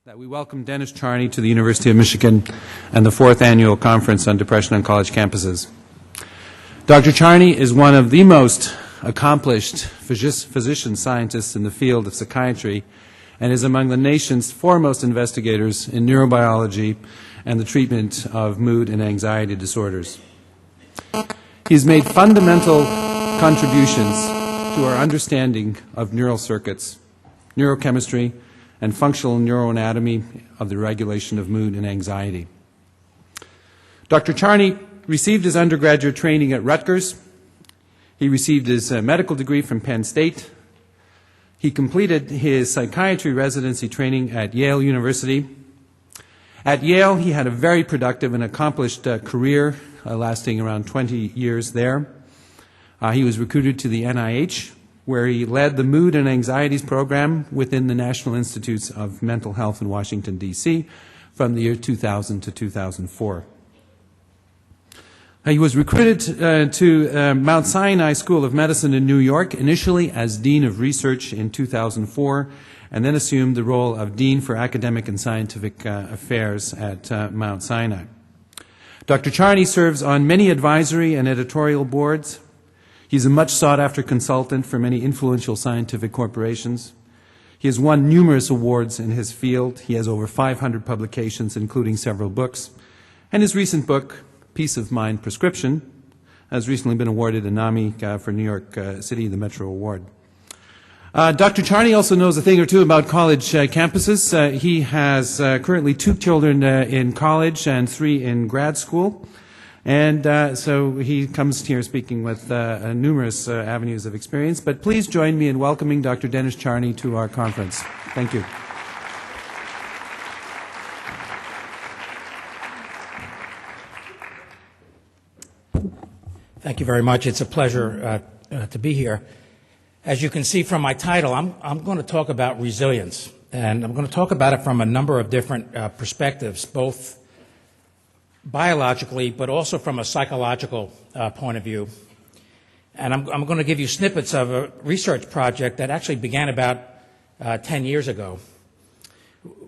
that we welcome Dennis Charney to the University of Michigan and the 4th Annual Conference on Depression on College Campuses. Dr. Charney is one of the most accomplished physician scientists in the field of psychiatry and is among the nation's foremost investigators in neurobiology and the treatment of mood and anxiety disorders. He's made fundamental contributions to our understanding of neural circuits, neurochemistry, and functional neuroanatomy of the regulation of mood and anxiety. Dr. Charney received his undergraduate training at Rutgers. He received his medical degree from Penn State. He completed his psychiatry residency training at Yale University. At Yale, he had a very productive and accomplished career lasting around 20 years there. He was recruited to the NIH, where he led the Mood and Anxieties Program within the National Institutes of Mental Health in Washington, D.C. from the year 2000 to 2004. He was recruited to Mount Sinai School of Medicine in New York, initially as Dean of Research in 2004, and then assumed the role of Dean for Academic and Scientific Affairs at Mount Sinai. Dr. Charney serves on many advisory and editorial boards. He's a much sought-after consultant for many influential scientific corporations. He has won numerous awards in his field. He has over 500 publications, including several books. And his recent book, Peace of Mind Prescription, has recently been awarded a NAMI for New York City, the Metro Award. Dr. Charney also knows a thing or two about college campuses. He has currently 2 children in college and 3 in grad school. And so he comes here speaking with numerous avenues of experience. But please join me in welcoming Dr. Dennis Charney to our conference. Thank you. Thank you very much. It's a pleasure to be here. As you can see from my title, I'm going to talk about resilience. And I'm going to talk about it from a number of different perspectives, both biologically, but also from a psychological point of view. And I'm going to give you snippets of a research project that actually began about 10 years ago.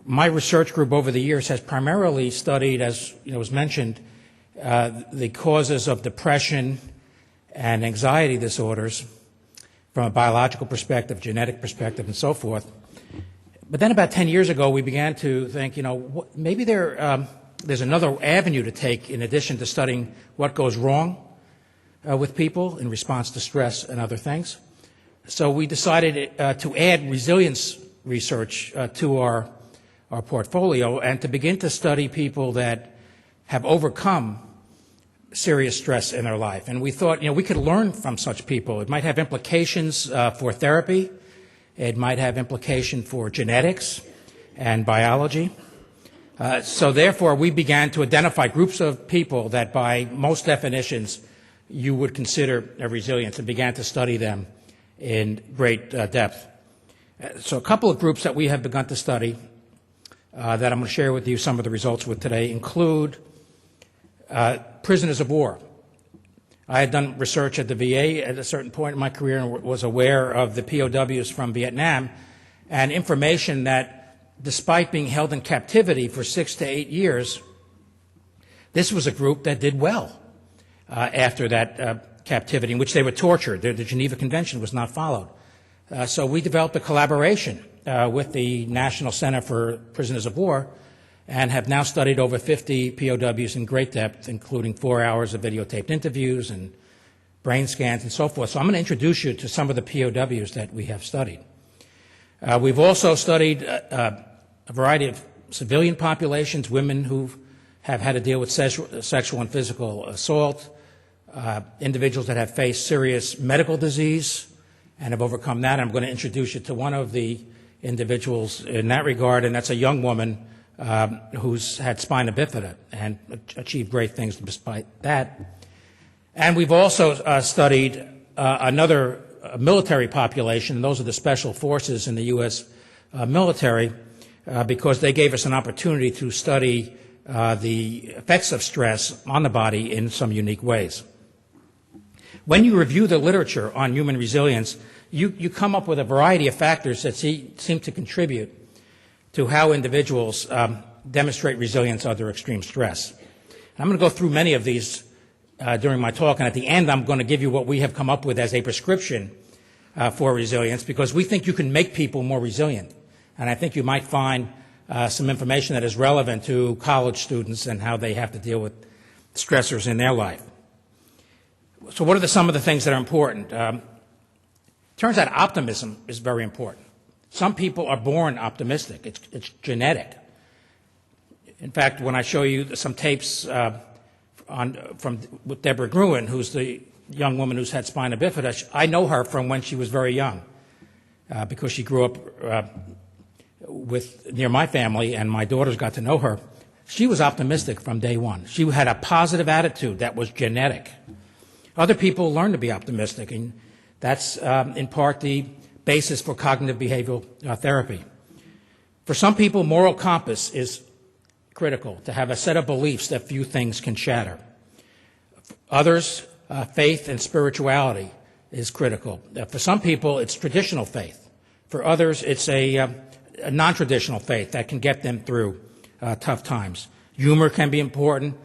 My research group over the years has primarily studied, as was mentioned, the causes of depression and anxiety disorders from a biological perspective, genetic perspective, and so forth. But then about 10 years ago, we began to think, maybe there's another avenue to take in addition to studying what goes wrong with people in response to stress and other things. So we decided to add resilience research to our portfolio and to begin to study people that have overcome serious stress in their life. And we thought, we could learn from such people. It might have implications for therapy. It might have implication for genetics and biology. So therefore, we began to identify groups of people that by most definitions you would consider resilient and began to study them in great depth. So a couple of groups that we have begun to study that I'm going to share with you some of the results with today include prisoners of war. I had done research at the VA at a certain point in my career and was aware of the POWs from Vietnam and information that despite being held in captivity for 6 to 8 years, this was a group that did well after that captivity in which they were tortured. The Geneva Convention was not followed. So we developed a collaboration with the National Center for Prisoners of War and have now studied over 50 POWs in great depth, including 4 hours of videotaped interviews and brain scans and so forth. So I'm going to introduce you to some of the POWs that we have studied. We've also studied a variety of civilian populations, women who have had to deal with sexual and physical assault, individuals that have faced serious medical disease and have overcome that. I'm going to introduce you to one of the individuals in that regard, and that's a young woman who's had spina bifida and achieved great things despite that. And we've also studied another military population, and those are the special forces in the U.S. Military, because they gave us an opportunity to study the effects of stress on the body in some unique ways. When you review the literature on human resilience, you come up with a variety of factors that seem to contribute to how individuals demonstrate resilience under extreme stress. And I'm going to go through many of these during my talk, and at the end I'm going to give you what we have come up with as a prescription for resilience, because we think you can make people more resilient. And I think you might find some information that is relevant to college students and how they have to deal with stressors in their life. So what are some of the things that are important? Turns out optimism is very important. Some people are born optimistic. It's genetic. In fact, when I show you some tapes with Deborah Gruen, who's the young woman who's had spina bifida, I know her from when she was very young because she grew up near my family, and my daughters got to know her. She was optimistic from day one. She had a positive attitude that was genetic. Other people learn to be optimistic, and that's in part the basis for cognitive behavioral therapy. For some people, moral compass is critical, to have a set of beliefs that few things can shatter. Others, faith and spirituality is critical. For some people, it's traditional faith. For others, it's a non-traditional faith that can get them through tough times. Humor can be important.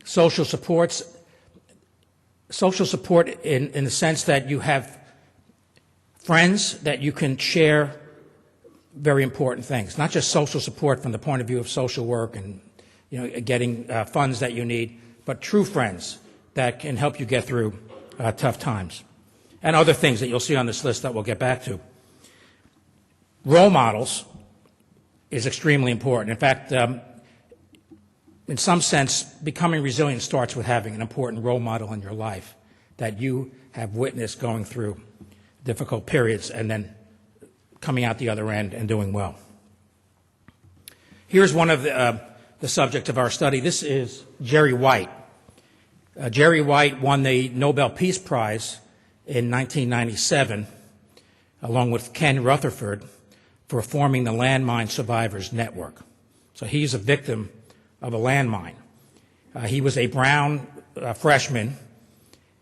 Social support in the sense that you have friends that you can share very important things, not just social support from the point of view of social work and getting funds that you need, but true friends that can help you get through tough times. And other things that you'll see on this list that we'll get back to. Role models is extremely important. In fact, in some sense, becoming resilient starts with having an important role model in your life that you have witnessed going through difficult periods and then coming out the other end and doing well. Here's one of the subjects of our study. This is Jerry White. Jerry White won the Nobel Peace Prize in 1997, along with Ken Rutherford, for forming the Landmine Survivors Network. So he's a victim of a landmine. He was a Brown freshman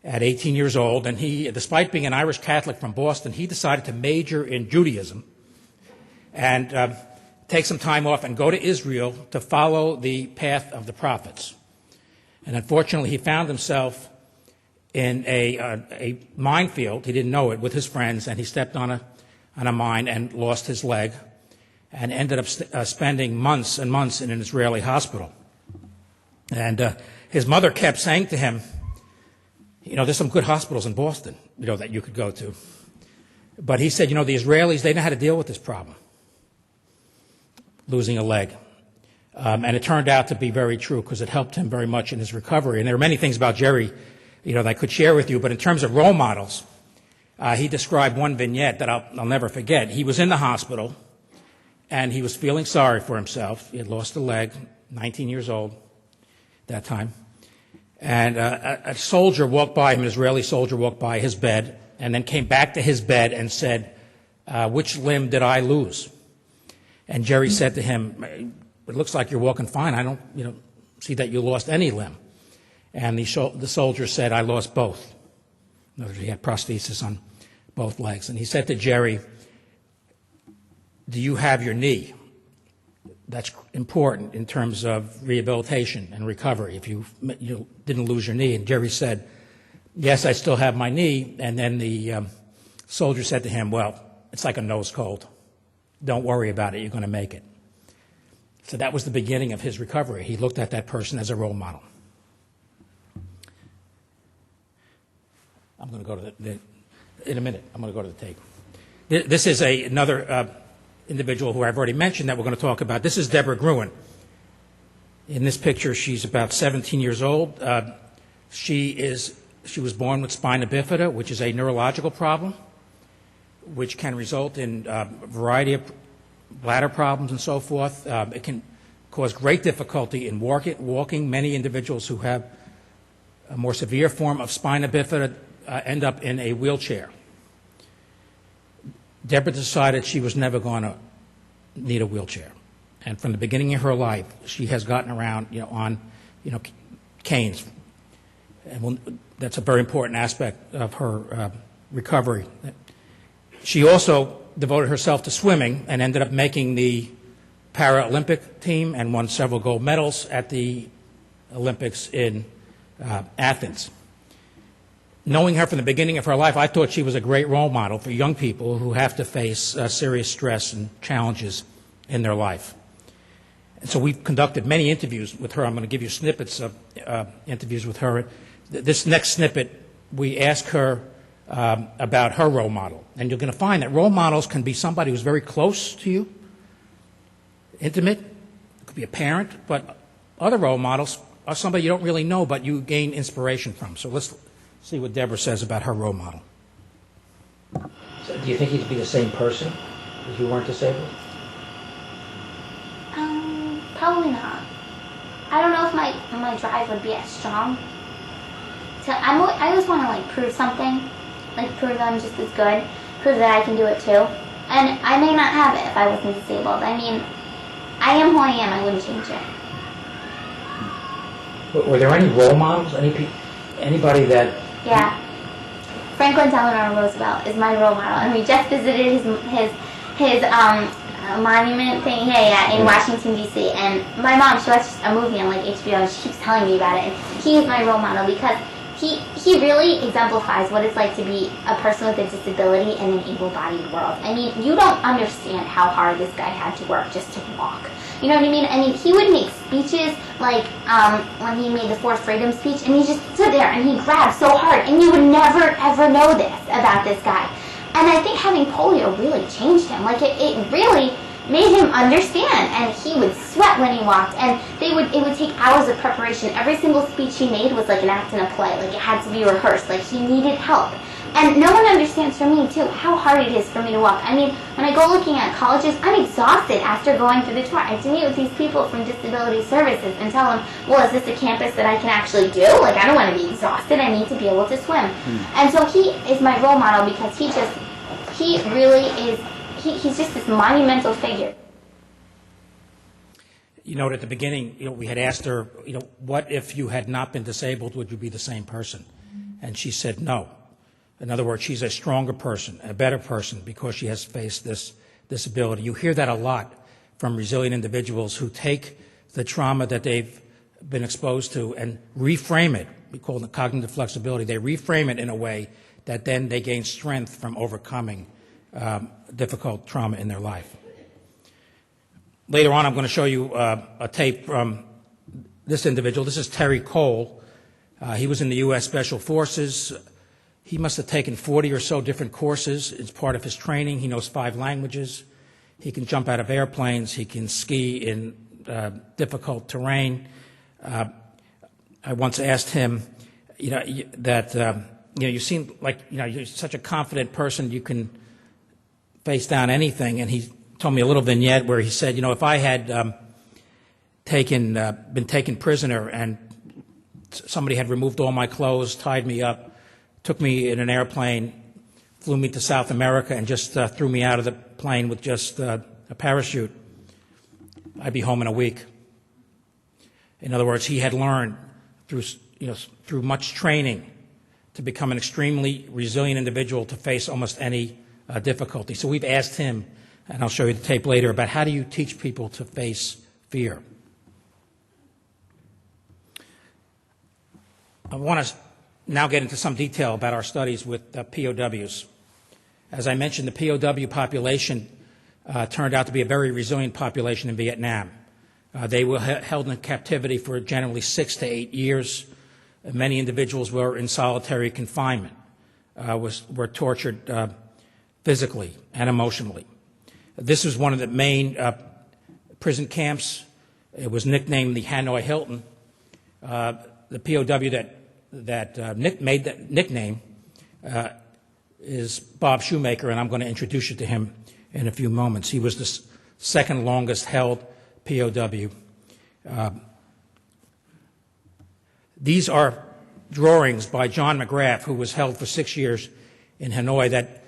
at 18 years old, and he, despite being an Irish Catholic from Boston, he decided to major in Judaism and take some time off and go to Israel to follow the path of the prophets. And unfortunately, he found himself in a minefield. He didn't know it, with his friends, and he stepped on a mine and lost his leg and ended up spending months and months in an Israeli hospital. And his mother kept saying to him, there's some good hospitals in Boston, that you could go to. But he said, the Israelis, they know how to deal with this problem, losing a leg. And it turned out to be very true because it helped him very much in his recovery. And there are many things about Jerry, that I could share with you. But in terms of role models, he described one vignette that I'll never forget. He was in the hospital, and he was feeling sorry for himself. He had lost a leg, 19 years old at that time. And a soldier walked by him, an Israeli soldier walked by his bed, and then came back to his bed and said, which limb did I lose? And Jerry said to him, it looks like you're walking fine. I don't see that you lost any limb. And the soldier said, I lost both. In other words, he had prosthesis on both legs. And he said to Jerry, do you have your knee? That's important in terms of rehabilitation and recovery if you didn't lose your knee. And Jerry said, yes, I still have my knee. And then the soldier said to him, well, it's like a nose cold. Don't worry about it. You're going to make it. So that was the beginning of his recovery. He looked at that person as a role model. I'm going to go to in a minute, I'm going to go to the tape. This is another individual who I've already mentioned that we're going to talk about. This is Deborah Gruen. In this picture, she's about 17 years old. She was born with spina bifida, which is a neurological problem, which can result in a variety of bladder problems and so forth. It can cause great difficulty in walking. Many individuals who have a more severe form of spina bifida end up in a wheelchair. Deborah decided she was never going to need a wheelchair. And from the beginning of her life, she has gotten around on canes. And that's a very important aspect of her recovery. She also devoted herself to swimming and ended up making the Paralympic team and won several gold medals at the Olympics in Athens. Knowing her from the beginning of her life, I thought she was a great role model for young people who have to face serious stress and challenges in their life. And so we've conducted many interviews with her. I'm going to give you snippets of interviews with her. This next snippet, we ask her about her role model. And you're going to find that role models can be somebody who's very close to you, intimate, it could be a parent, but other role models are somebody you don't really know but you gain inspiration from. So let's see what Deborah says about her role model. So do you think he'd be the same person if you weren't disabled? Probably not. I don't know if my drive would be as strong. So I always want to like prove something, like prove that I'm just as good, prove that I can do it too. And I may not have it if I wasn't disabled. I mean, I am who I am. I wouldn't change it. Were there any role models? Anybody that? Yeah. Franklin Delano Roosevelt is my role model, and we just visited his monument thing in Washington D.C. And my mom, she watched a movie on like HBO, and she keeps telling me about it. And he is my role model because he really exemplifies what it's like to be a person with a disability in an able-bodied world. I mean, you don't understand how hard this guy had to work just to walk. You know what I mean? I mean, he would make speeches like when he made the Four Freedom speech, and he just stood there and he grabbed so hard, and you would never ever know this about this guy. And I think having polio really changed him. Like it really made him understand, and he would sweat when he walked, and it would take hours of preparation. Every single speech he made was like an act in a play. Like it had to be rehearsed. Like he needed help. And no one understands from me, too, how hard it is for me to walk. I mean, when I go looking at colleges, I'm exhausted after going through the tour. I have to meet with these people from disability services and tell them, well, is this a campus that I can actually do? Like, I don't want to be exhausted. I need to be able to swim. And so he is my role model because he really is, he's just this monumental figure. You know, at the beginning, we had asked her, what if you had not been disabled, would you be the same person? And she said no. In other words, she's a stronger person, a better person, because she has faced this disability. You hear that a lot from resilient individuals who take the trauma that they've been exposed to and reframe it. We call it cognitive flexibility. They reframe it in a way that then they gain strength from overcoming difficult trauma in their life. Later on, I'm going to show you a tape from this individual. This is Terry Cole. He was in the U.S. Special Forces. He must have taken 40 or so different courses. It's part of his training. He knows 5 languages. He can jump out of airplanes. He can ski in difficult terrain. I once asked him, you seem like, you're such a confident person, you can face down anything. And he told me a little vignette where he said, if I had been taken prisoner and somebody had removed all my clothes, tied me up, took me in an airplane, flew me to South America, and just threw me out of the plane with just a parachute, I'd be home in a week. In other words, he had learned through much training to become an extremely resilient individual to face almost any difficulty. So we've asked him, and I'll show you the tape later, about how do you teach people to face fear. I want to now get into some detail about our studies with POWs. As I mentioned, the POW population turned out to be a very resilient population in Vietnam. They were held in captivity for generally 6 to 8 years. Many individuals were in solitary confinement, were tortured physically and emotionally. This was one of the main prison camps. It was nicknamed the Hanoi Hilton. The POW that made that nickname is Bob Shoemaker, and I'm going to introduce you to him in a few moments. He was the second longest held POW. These are drawings by John McGrath, who was held for 6 years in Hanoi, that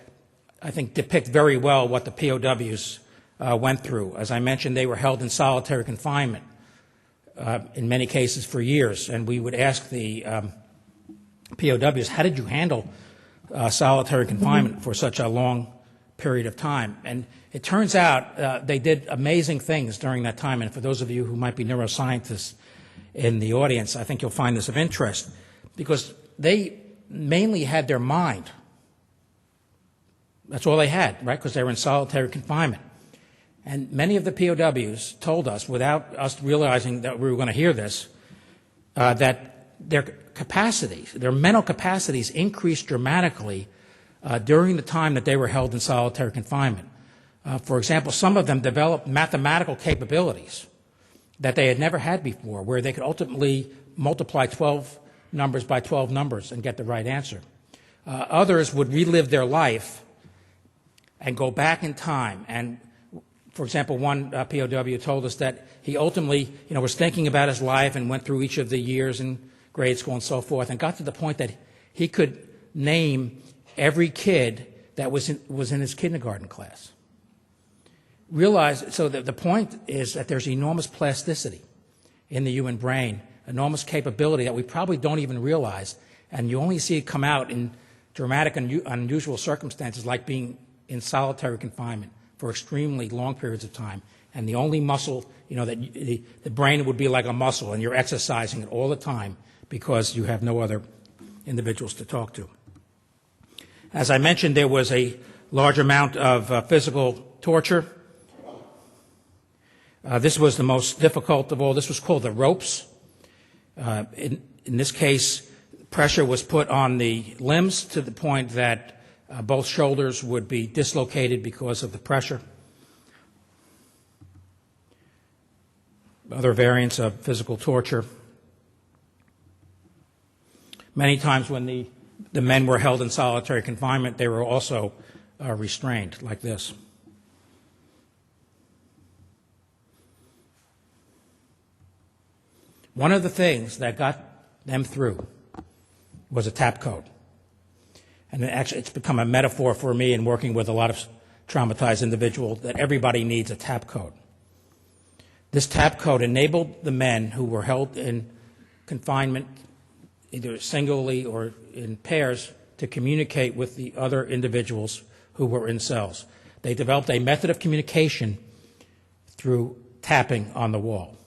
I think depict very well what the POWs went through. As I mentioned, they were held in solitary confinement, in many cases for years, and we would ask the POWs, how did you handle solitary confinement for such a long period of time. And it turns out they did amazing things during that time. And for those of you who might be neuroscientists in the audience, I think you'll find this of interest, because they mainly had their mind. That's all they had, right? Because they were in solitary confinement. And many of the POWs told us, without us realizing that we were going to hear this, that their capacities, their mental capacities increased dramatically during the time that they were held in solitary confinement. For example, some of them developed mathematical capabilities that they had never had before, where they could ultimately multiply 12 numbers by 12 numbers and get the right answer. Others would relive their life and go back in time. And, for example, one POW told us that he ultimately, was thinking about his life and went through each of the years in grade school and so forth, and got to the point that he could name every kid that was in his kindergarten class. So the point is that there's enormous plasticity in the human brain, enormous capability that we probably don't even realize, and you only see it come out in dramatic, unusual circumstances like being in solitary confinement for extremely long periods of time. And the only muscle, that the brain would be like a muscle, and you're exercising it all the time because you have no other individuals to talk to. As I mentioned, there was a large amount of physical torture. This was the most difficult of all. This was called the ropes. In this case, pressure was put on the limbs to the point that both shoulders would be dislocated because of the pressure. Other variants of physical torture. Many times when the men were held in solitary confinement, they were also restrained like this. One of the things that got them through was a tap code. And it's become a metaphor for me in working with a lot of traumatized individuals that everybody needs a tap code. This tap code enabled the men who were held in confinement, either singly or in pairs, to communicate with the other individuals who were in cells. They developed a method of communication through tapping on the wall.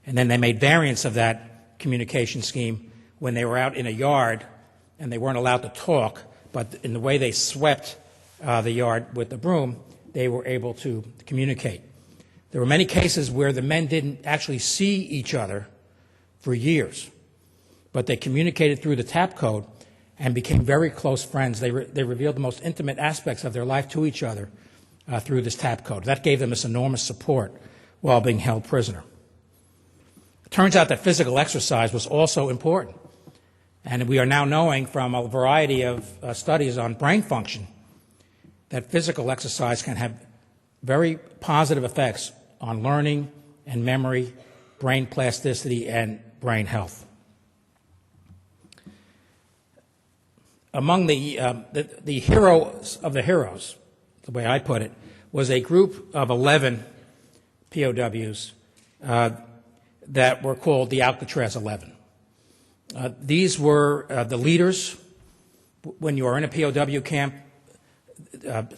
And then they made variants of that communication scheme when they were out in a yard and they weren't allowed to talk, but in the way they swept the yard with the broom, they were able to communicate. There were many cases where the men didn't actually see each other for years, but they communicated through the tap code and became very close friends. They revealed the most intimate aspects of their life to each other through this tap code. That gave them this enormous support while being held prisoner. It turns out that physical exercise was also important. And we are now knowing from a variety of studies on brain function that physical exercise can have very positive effects on learning and memory, brain plasticity, and brain health. Among the heroes of the heroes, the way I put it, was a group of 11 POWs that were called the Alcatraz 11. These were the leaders. When you are in a POW camp,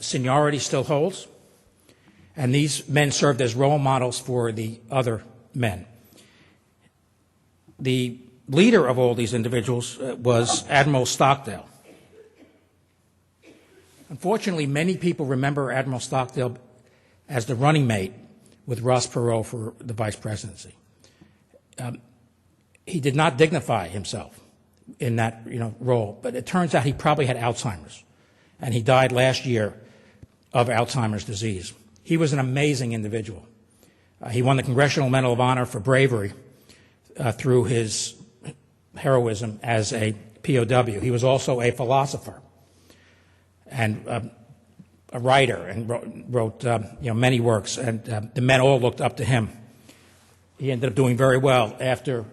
seniority still holds, and these men served as role models for the other men. The leader of all these individuals was Admiral Stockdale. Unfortunately, many people remember Admiral Stockdale as the running mate with Ross Perot for the vice presidency. He did not dignify himself in that role, but it turns out he probably had Alzheimer's, and he died last year of Alzheimer's disease. He was an amazing individual. He won the Congressional Medal of Honor for bravery through his heroism as a POW. He was also a philosopher and a writer, and wrote many works, and the men all looked up to him. He ended up doing very well after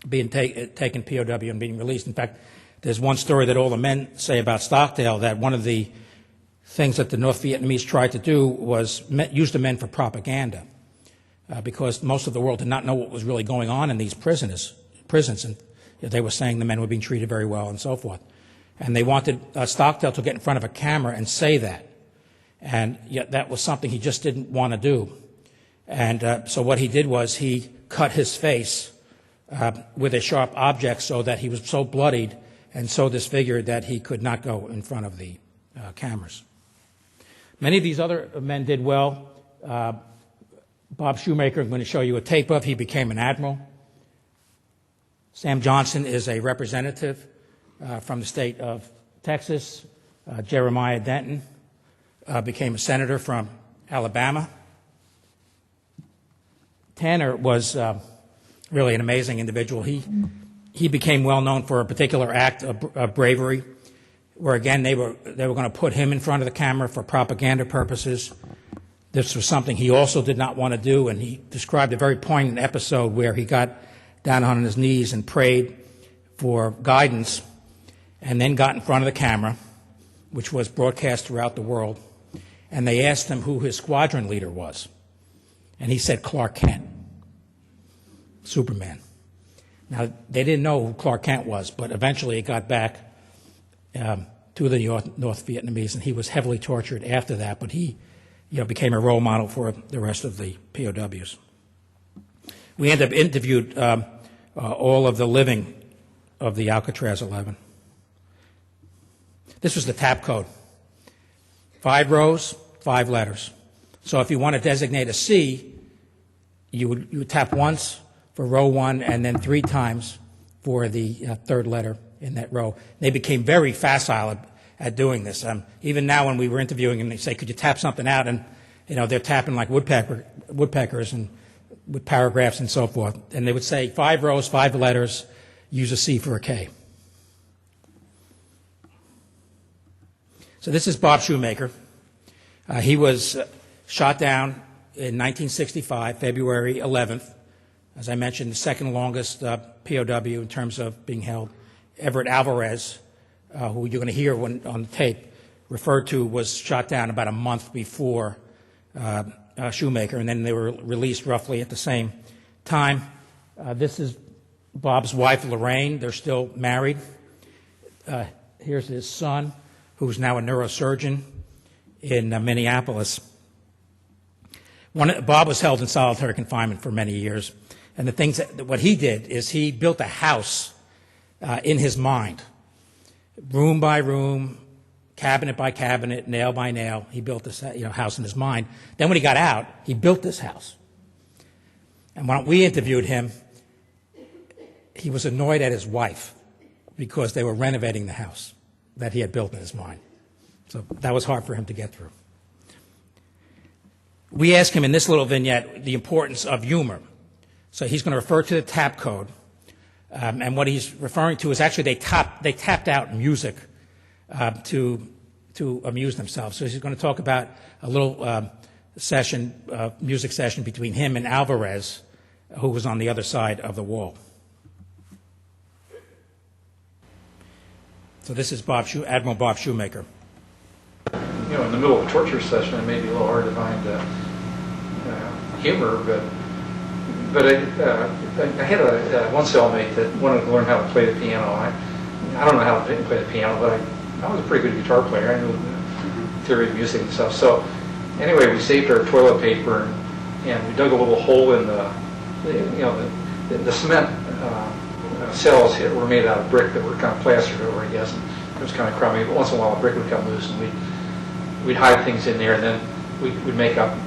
being taken POW and being released. In fact, there's one story that all the men say about Stockdale, that one of the things that the North Vietnamese tried to do was use the men for propaganda, because most of the world did not know what was really going on in these prisons, and they were saying the men were being treated very well and so forth. And they wanted Stockdale to get in front of a camera and say that, and yet that was something he just didn't want to do. And so what he did was he cut his face with a sharp object so that he was so bloodied and so disfigured that he could not go in front of the cameras. Many of these other men did well. Bob Shoemaker, I'm going to show you a tape of. He became an admiral. Sam Johnson is a representative from the state of Texas. Jeremiah Denton became a senator from Alabama. Tanner was really an amazing individual. He became well known for a particular act of bravery, where again they were going to put him in front of the camera for propaganda purposes. This was something he also did not want to do, and he described a very poignant episode where he got down on his knees and prayed for guidance, and then got in front of the camera, which was broadcast throughout the world, and they asked him who his squadron leader was. And he said Clark Kent, Superman. Now, they didn't know who Clark Kent was, but eventually it got back to the North Vietnamese, and he was heavily tortured after that, but he became a role model for the rest of the POWs. We ended up interviewed all of the living of the Alcatraz 11. This was the tap code. 5 rows, 5 letters. So if you want to designate a C, you would tap once for row 1 and then 3 times for the third letter in that row. They became very facile at doing this. Even now when we were interviewing them, they say, could you tap something out? And they're tapping like woodpeckers and with paragraphs and so forth. And they would say 5 rows, 5 letters, use a C for a K. So this is Bob Shoemaker. He was shot down in 1965, February 11th. As I mentioned, the second longest POW in terms of being held. Everett Alvarez, who you're going to hear on the tape, referred to, was shot down about a month before Shoemaker, and then they were released roughly at the same time. This is Bob's wife, Lorraine. They're still married. Here's his son, who's now a neurosurgeon in Minneapolis. Bob was held in solitary confinement for many years, and what he did is he built a house in his mind, room by room, cabinet by cabinet, nail by nail. He built this house in his mind. Then when he got out, he built this house. And when we interviewed him, he was annoyed at his wife because they were renovating the house that he had built in his mind. So that was hard for him to get through. We asked him in this little vignette the importance of humor. So he's going to refer to the tap code. And what he's referring to is actually they tapped out music to amuse themselves. So he's going to talk about a little music session between him and Alvarez, who was on the other side of the wall. So this is Admiral Bob Shoemaker. In the middle of a torture session, it may be a little hard to find humor, but I had one cellmate that wanted to learn how to play the piano. I don't know how to play the piano, but I was a pretty good guitar player. I knew the theory of music and stuff. So anyway, we saved our toilet paper and we dug a little hole in the cement cells here were made out of brick that were kind of plastered over, I guess. And it was kind of crummy, but once in a while a brick would come loose and we'd hide things in there, and then we'd make up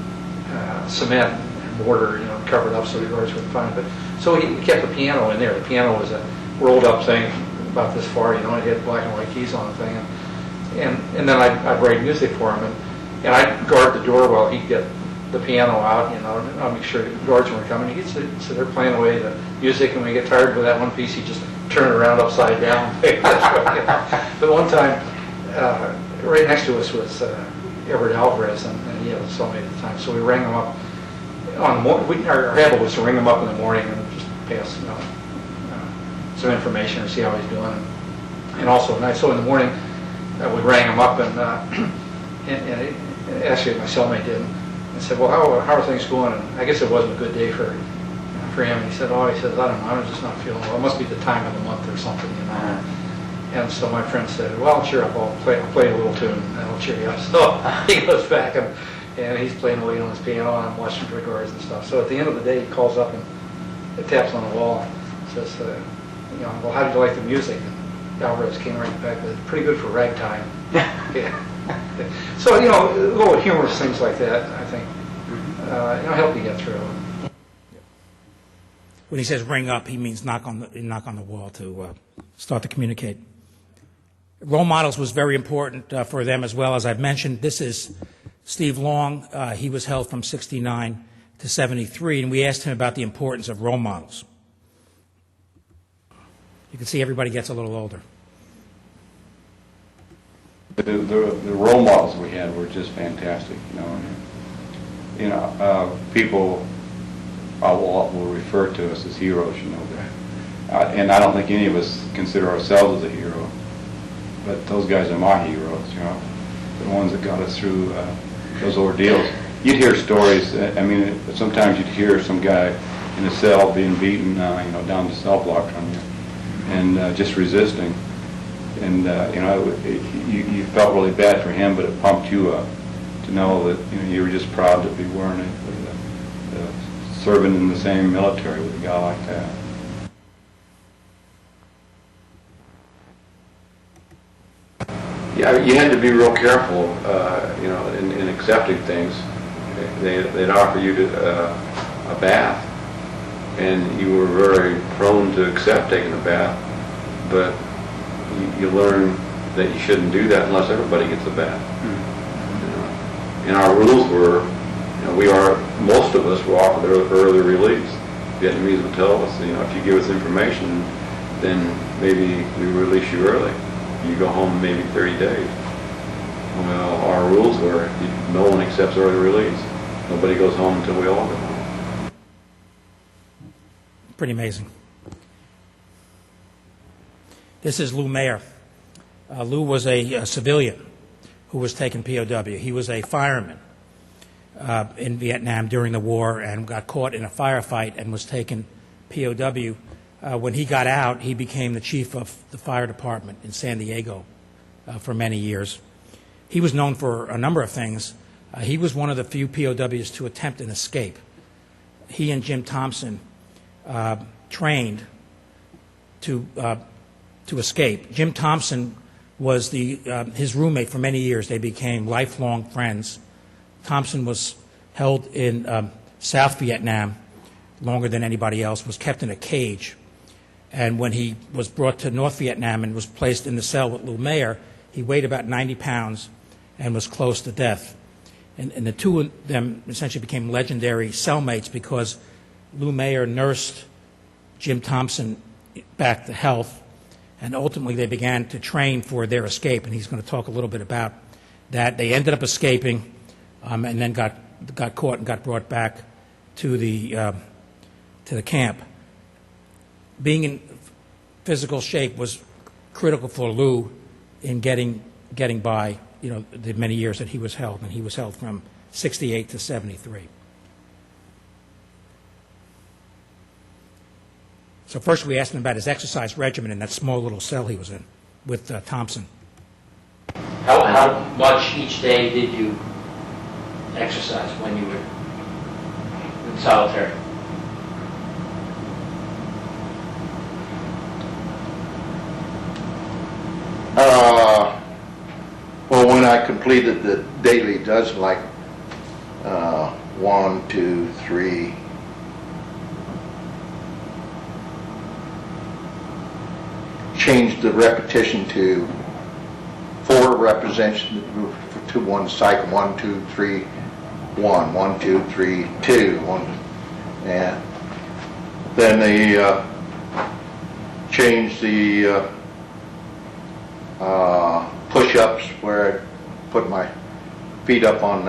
cement and mortar, cover it up so the guards wouldn't find it. But so we kept the piano in there. The piano was a rolled up thing about this far, it had black and white keys on the thing, and then I'd write music for him, and I'd guard the door while he'd get the piano out, and I'll make sure the guards weren't coming. He'd sit there playing away the music, and when he get tired with that one piece, he'd just turn it around upside down. But one time, right next to us was Everett Alvarez, and he had a cellmate at the time, so we rang him up. Our habit was to ring him up in the morning and just pass some information or see how he's doing. And also at night, so in the morning, we rang him up, and actually my cellmate did. I said, well, how are things going? And I guess it wasn't a good day for him. He said, I don't know, I'm just not feeling well. It must be the time of the month or something, And so my friend said, well, cheer up, I'll play a little tune, and I'll cheer you up. So he goes back, and he's playing away on his piano, and I'm watching for guards and stuff. So at the end of the day, he calls up and taps on the wall, says, well, how did you like the music? And Alvarez came right back with, pretty good for ragtime. Yeah. So, little humorous things like that, I think, help you get through. When he says ring up, he means knock on the wall to start to communicate. Role models was very important for them as well. As I've mentioned, this is Steve Long. He was held from 69 to 73, and we asked him about the importance of role models. You can see everybody gets a little older. The role models we had were just fantastic, people will refer to us as heroes, and I don't think any of us consider ourselves as a hero, but those guys are my heroes, the ones that got us through those ordeals. You'd hear stories, sometimes you'd hear some guy in a cell being beaten, down the cell block from you, and just resisting. And, you felt really bad for him, but it pumped you up to know that, you were just proud to be wearing it, serving in the same military with a guy like that. Yeah, you had to be real careful, in accepting things. They'd offer you a bath, and you were very prone to accept taking a bath, but you learn that you shouldn't do that unless everybody gets a bath. And our rules were, most of us were offered early release. Vietnamese would tell us, if you give us information, then maybe we release you early. You go home maybe 30 days. Well, our rules were, no one accepts early release. Nobody goes home until we all go home. Pretty amazing. This is Lou Mayer. Lou was a civilian who was taken POW. He was a fireman in Vietnam during the war and got caught in a firefight and was taken POW. When he got out, he became the chief of the fire department in San Diego for many years. He was known for a number of things. He was one of the few POWs to attempt an escape. He and Jim Thompson trained to escape. Jim Thompson was his roommate for many years. They became lifelong friends. Thompson was held in South Vietnam longer than anybody else, was kept in a cage. And when he was brought to North Vietnam and was placed in the cell with Lou Mayer, he weighed about 90 pounds and was close to death. And the two of them essentially became legendary cellmates because Lou Mayer nursed Jim Thompson back to health, and ultimately they began to train for their escape, and he's going to talk a little bit about that. They ended up escaping and then got caught and got brought back to the camp. Being in physical shape was critical for Lou in getting by, the many years that he was held, and he was held from 68 to 73. So first we asked him about his exercise regimen in that small little cell he was in with Thompson. How much each day did you exercise when you were in solitary? Well, when I completed the daily dozen, like 1, 2, 3, changed the repetition to 4 repetitions to one cycle. 1, 2, 3, 1. 1, 2, 3, 2. 1, and then they changed the push-ups where I put my feet up on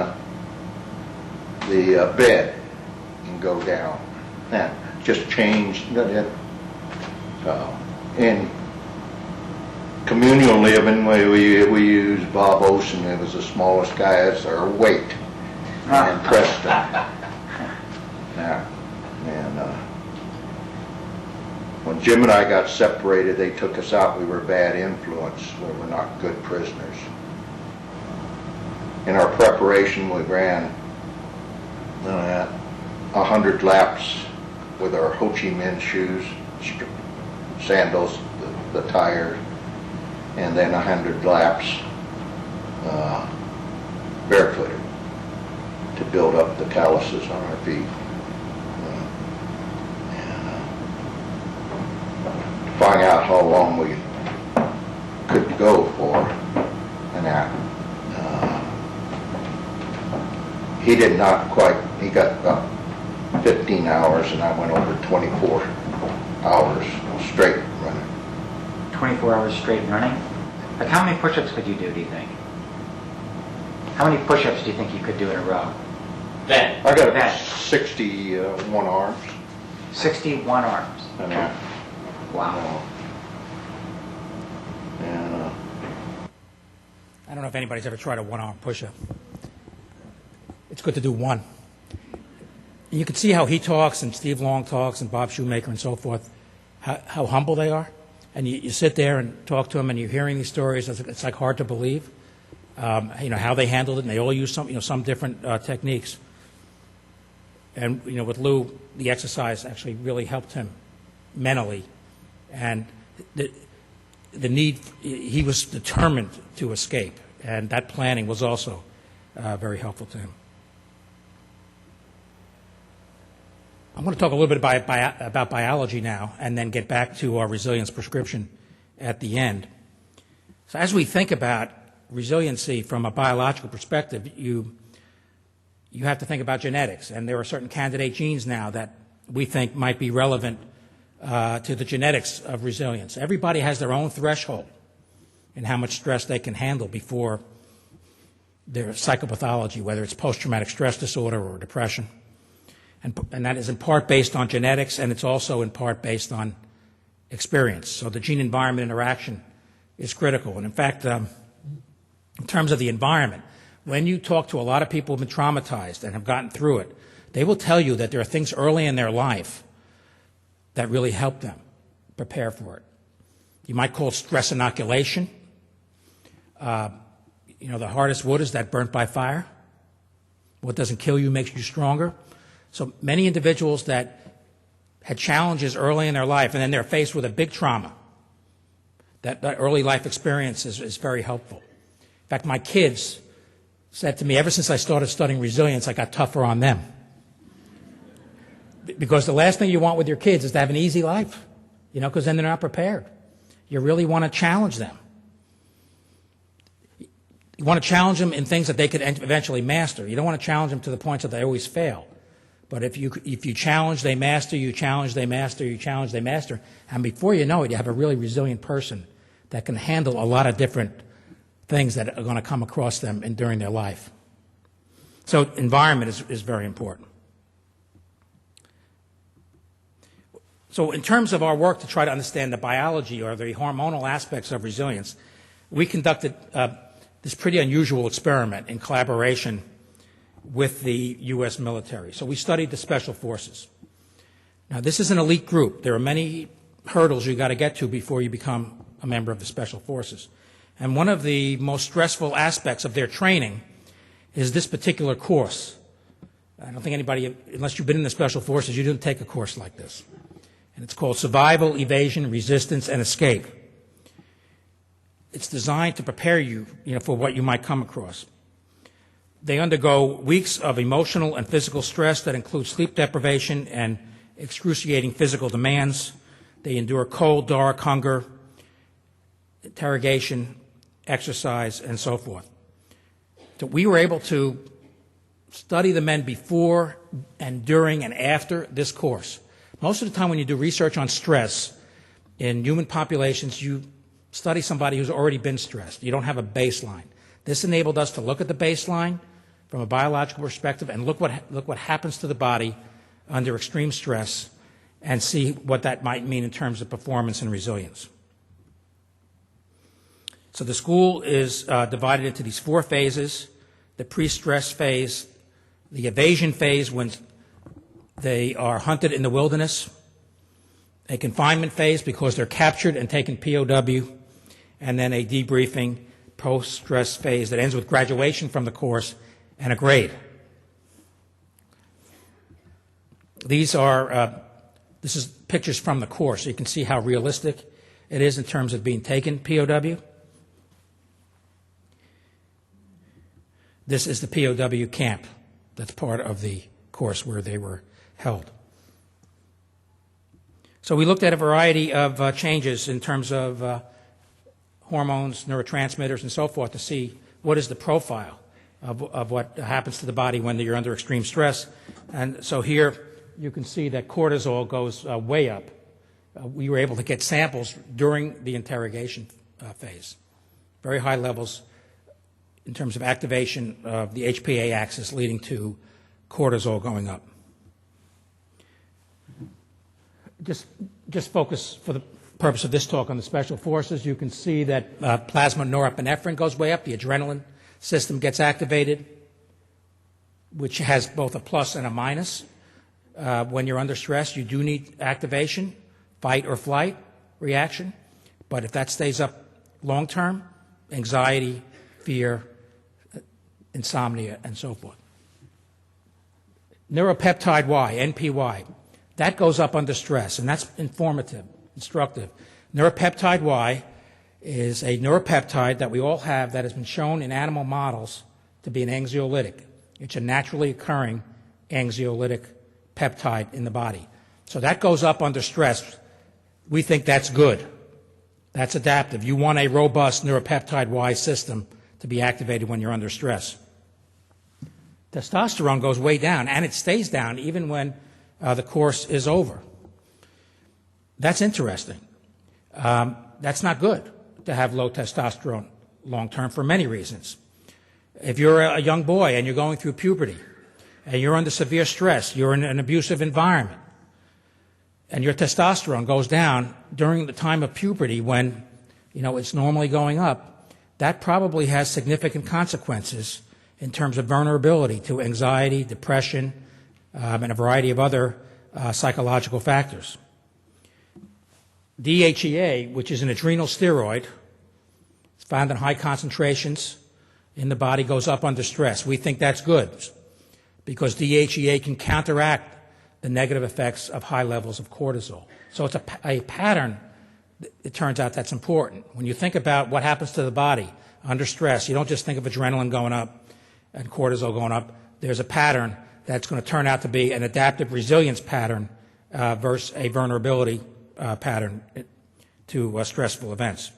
the bed and go down. And just changed it. In communal living, we use Bob Ocean. It was the smallest guy. That's our weight. And Preston. Yeah. And When Jim and I got separated, they took us out. We were a bad influence. We were not good prisoners. In our preparation, we ran 100 laps with our Ho Chi Minh shoes, sandals, the tires, and then 100 laps barefooted to build up the calluses on our feet. To find out how long we could go for an act. He did not quite, he got about 15 hours and I went over 24 hours straight running. 24 hours straight running? Like how many push-ups could you do you think? How many push-ups do you think you could do in a row? Then, I got That. 61 arms. 61 arms. And that. Wow. And I don't know if anybody's ever tried a one-arm push-up. It's good to do one. And you can see how he talks and Steve Long talks and Bob Shoemaker and so forth, how humble they are. And you sit there and talk to them and you're hearing these stories. It's like hard to believe, how they handled it. And they all use some different techniques. And, with Lou, the exercise actually really helped him mentally. And the need, he was determined to escape. And that planning was also very helpful to him. I'm going to talk a little bit about biology now and then get back to our resilience prescription at the end. So as we think about resiliency from a biological perspective, you have to think about genetics. And there are certain candidate genes now that we think might be relevant to the genetics of resilience. Everybody has their own threshold in how much stress they can handle before their psychopathology, whether it's post-traumatic stress disorder or depression. And that is in part based on genetics, and it's also in part based on experience. So the gene-environment interaction is critical. And in fact, in terms of the environment, when you talk to a lot of people who have been traumatized and have gotten through it, they will tell you that there are things early in their life that really help them prepare for it. You might call it stress inoculation. The hardest wood is that burnt by fire. What doesn't kill you makes you stronger. So many individuals that had challenges early in their life and then they're faced with a big trauma, that early life experience is very helpful. In fact, my kids said to me, ever since I started studying resilience, I got tougher on them. Because the last thing you want with your kids is to have an easy life, because then they're not prepared. You really want to challenge them. You want to challenge them in things that they could eventually master. You don't want to challenge them to the point that they always fail. But if you challenge, they master, you challenge, they master, you challenge, they master. And before you know it, you have a really resilient person that can handle a lot of different things that are going to come across them during their life. So environment is very important. So in terms of our work to try to understand the biology or the hormonal aspects of resilience, we conducted this pretty unusual experiment in collaboration with the U.S. military. So we studied the Special Forces. Now, this is an elite group. There are many hurdles you got to get to before you become a member of the Special Forces. And one of the most stressful aspects of their training is this particular course. I don't think anybody, unless you've been in the Special Forces, you didn't take a course like this. And it's called Survival, Evasion, Resistance, and Escape. It's designed to prepare you, for what you might come across. They undergo weeks of emotional and physical stress that include sleep deprivation and excruciating physical demands. They endure cold, dark, hunger, interrogation, exercise, and so forth. So we were able to study the men before and during and after this course. Most of the time when you do research on stress in human populations, you study somebody who's already been stressed. You don't have a baseline. This enabled us to look at the baseline from a biological perspective and look what happens to the body under extreme stress and see what that might mean in terms of performance and resilience. So the school is divided into these 4 phases: the pre-stress phase, the evasion phase when they are hunted in the wilderness, a confinement phase because they're captured and taken POW, and then a debriefing post-stress phase that ends with graduation from the course and a grade. These are, this is pictures from the course, so you can see how realistic it is in terms of being taken POW. This is the POW camp that's part of the course where they were held. So we looked at a variety of changes in terms of hormones, neurotransmitters, and so forth to see what is the profile of what happens to the body when you're under extreme stress. And so here you can see that cortisol goes way up. We were able to get samples during the interrogation phase. Very high levels in terms of activation of the HPA axis leading to cortisol going up. Just focus for the purpose of this talk on the special forces. You can see that plasma norepinephrine goes way up. The adrenaline system gets activated, which has both a plus and a minus. When you're under stress, you do need activation, fight or flight reaction. But if that stays up long term, anxiety, fear, insomnia, and so forth. Neuropeptide Y, NPY, that goes up under stress, and that's informative, instructive. Neuropeptide Y is a neuropeptide that we all have that has been shown in animal models to be an anxiolytic. It's a naturally occurring anxiolytic peptide in the body. So that goes up under stress. We think that's good. That's adaptive. You want a robust neuropeptide Y system to be activated when you're under stress. Testosterone goes way down, and it stays down even when the course is over. That's interesting. That's not good to have low testosterone long term for many reasons. If you're a young boy and you're going through puberty and you're under severe stress, you're in an abusive environment, and your testosterone goes down during the time of puberty when it's normally going up, that probably has significant consequences in terms of vulnerability to anxiety, depression, and a variety of other psychological factors. DHEA, which is an adrenal steroid, it's found in high concentrations in the body, goes up under stress. We think that's good because DHEA can counteract the negative effects of high levels of cortisol. So it's a pattern, it turns out, that's important. When you think about what happens to the body under stress, you don't just think of adrenaline going up and cortisol going up. There's a pattern that's going to turn out to be an adaptive resilience pattern versus a vulnerability pattern to stressful events.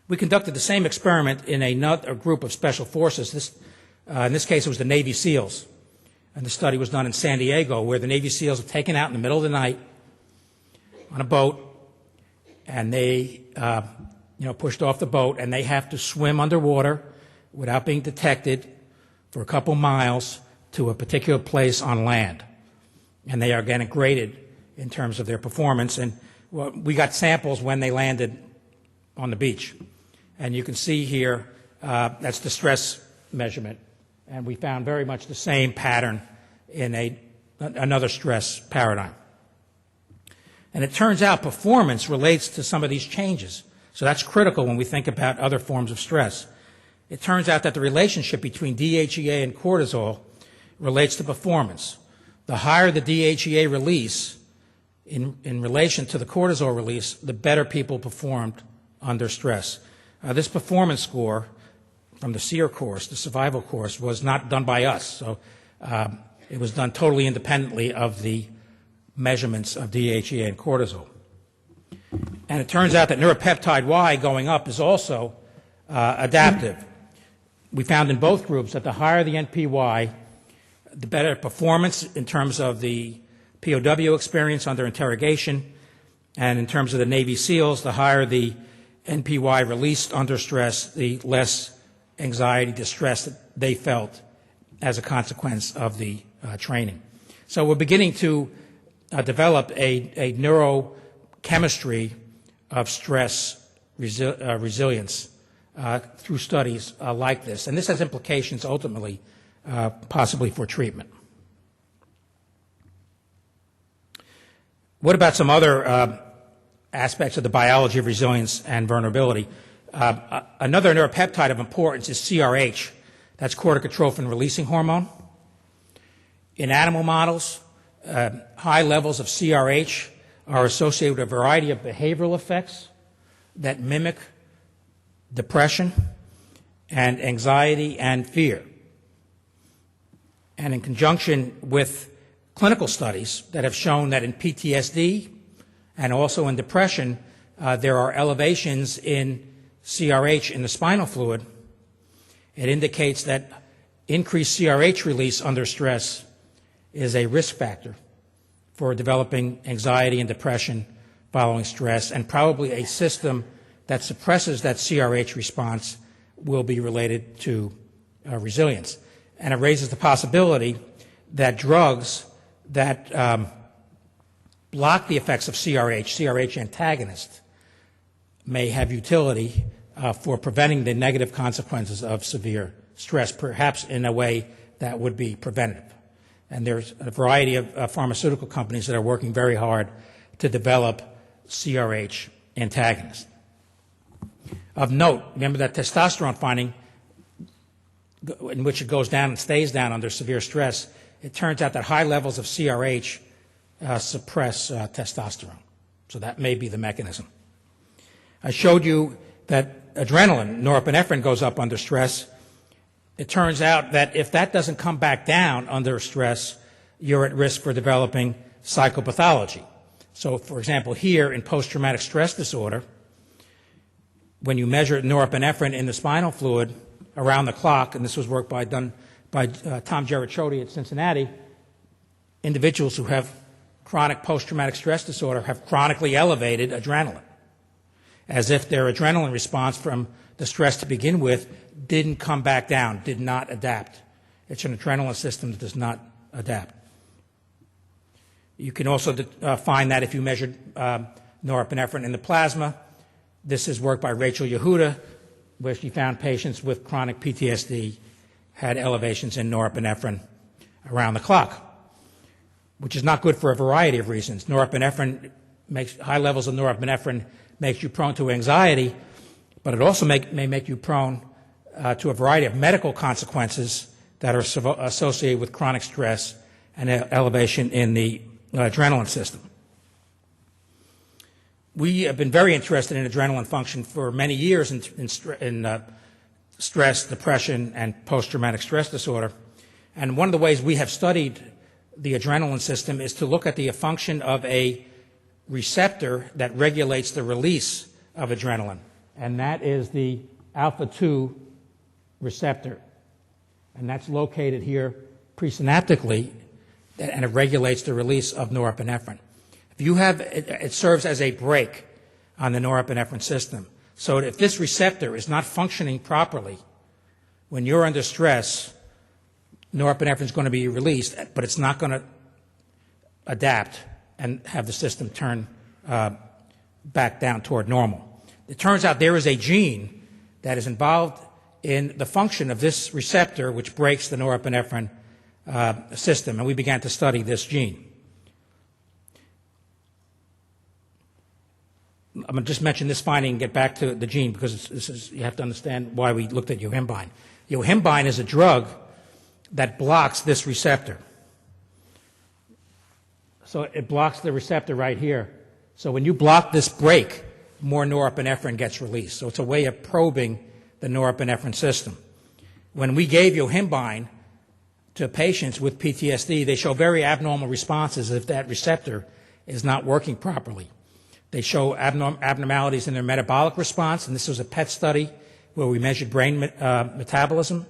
We conducted the same experiment in a group of special forces. In this case, it was the Navy SEALs. And the study was done in San Diego, where the Navy SEALs are taken out in the middle of the night on a boat, and they pushed off the boat, and they have to swim underwater without being detected for a couple miles to a particular place on land. And they are getting graded in terms of their performance. And we got samples when they landed on the beach. And you can see here, that's the stress measurement. And we found very much the same pattern in another stress paradigm. And it turns out performance relates to some of these changes. So that's critical when we think about other forms of stress. It turns out that the relationship between DHEA and cortisol relates to performance. The higher the DHEA release in relation to the cortisol release, the better people performed under stress. This performance score from the SEER course, the survival course, was not done by us. So it was done totally independently of the measurements of DHEA and cortisol. And it turns out that neuropeptide Y going up is also adaptive. We found in both groups that the higher the NPY, the better performance in terms of the POW experience under interrogation, and in terms of the Navy SEALs, the higher the NPY released under stress, the less anxiety, distress that they felt as a consequence of the training. So we're beginning to develop a neurochemistry of stress resilience through studies like this. And this has implications ultimately, possibly for treatment. What about some other aspects of the biology of resilience and vulnerability? Another neuropeptide of importance is CRH. That's corticotrophin-releasing hormone. In animal models, high levels of CRH are associated with a variety of behavioral effects that mimic depression and anxiety and fear. And in conjunction with clinical studies that have shown that in PTSD and also in depression, there are elevations in CRH in the spinal fluid. It indicates that increased CRH release under stress is a risk factor for developing anxiety and depression following stress, and probably a system that suppresses that CRH response will be related to resilience. And it raises the possibility that drugs that block the effects of CRH antagonists, may have utility for preventing the negative consequences of severe stress, perhaps in a way that would be preventative. And there's a variety of pharmaceutical companies that are working very hard to develop CRH antagonists. Of note, remember that testosterone finding, in which it goes down and stays down under severe stress, it turns out that high levels of CRH suppress testosterone. So that may be the mechanism. I showed you that adrenaline, norepinephrine, goes up under stress. It turns out that if that doesn't come back down under stress, you're at risk for developing psychopathology. So, for example, here in post-traumatic stress disorder, when you measure norepinephrine in the spinal fluid around the clock, and this was work done by Tom Gericcioti at Cincinnati, individuals who have chronic post-traumatic stress disorder have chronically elevated adrenaline, as if their adrenaline response from the stress to begin with didn't come back down, did not adapt. It's an adrenaline system that does not adapt. You can also find that if you measured norepinephrine in the plasma. This is work by Rachel Yehuda, where she found patients with chronic PTSD had elevations in norepinephrine around the clock, which is not good for a variety of reasons. High levels of norepinephrine makes you prone to anxiety, but it also may make you prone to a variety of medical consequences that are associated with chronic stress and elevation in the adrenaline system. We have been very interested in adrenaline function for many years in stress, depression, and post-traumatic stress disorder. And one of the ways we have studied the adrenaline system is to look at the function of a receptor that regulates the release of adrenaline, and that is the alpha-2 receptor. And that's located here presynaptically, and it regulates the release of norepinephrine. If you have, it serves as a brake on the norepinephrine system. So if this receptor is not functioning properly, when you're under stress, norepinephrine is going to be released, but it's not going to adapt and have the system turn back down toward normal. It turns out there is a gene that is involved in the function of this receptor, which breaks the norepinephrine system, and we began to study this gene. I'm going to just mention this finding and get back to the gene, because you have to understand why we looked at yohimbine. Yohimbine is a drug that blocks this receptor. So it blocks the receptor right here. So when you block this brake, more norepinephrine gets released. So it's a way of probing the norepinephrine system. When we gave yohimbine to patients with PTSD, they show very abnormal responses if that receptor is not working properly. They show abnormalities in their metabolic response, and this was a PET study where we measured brain metabolism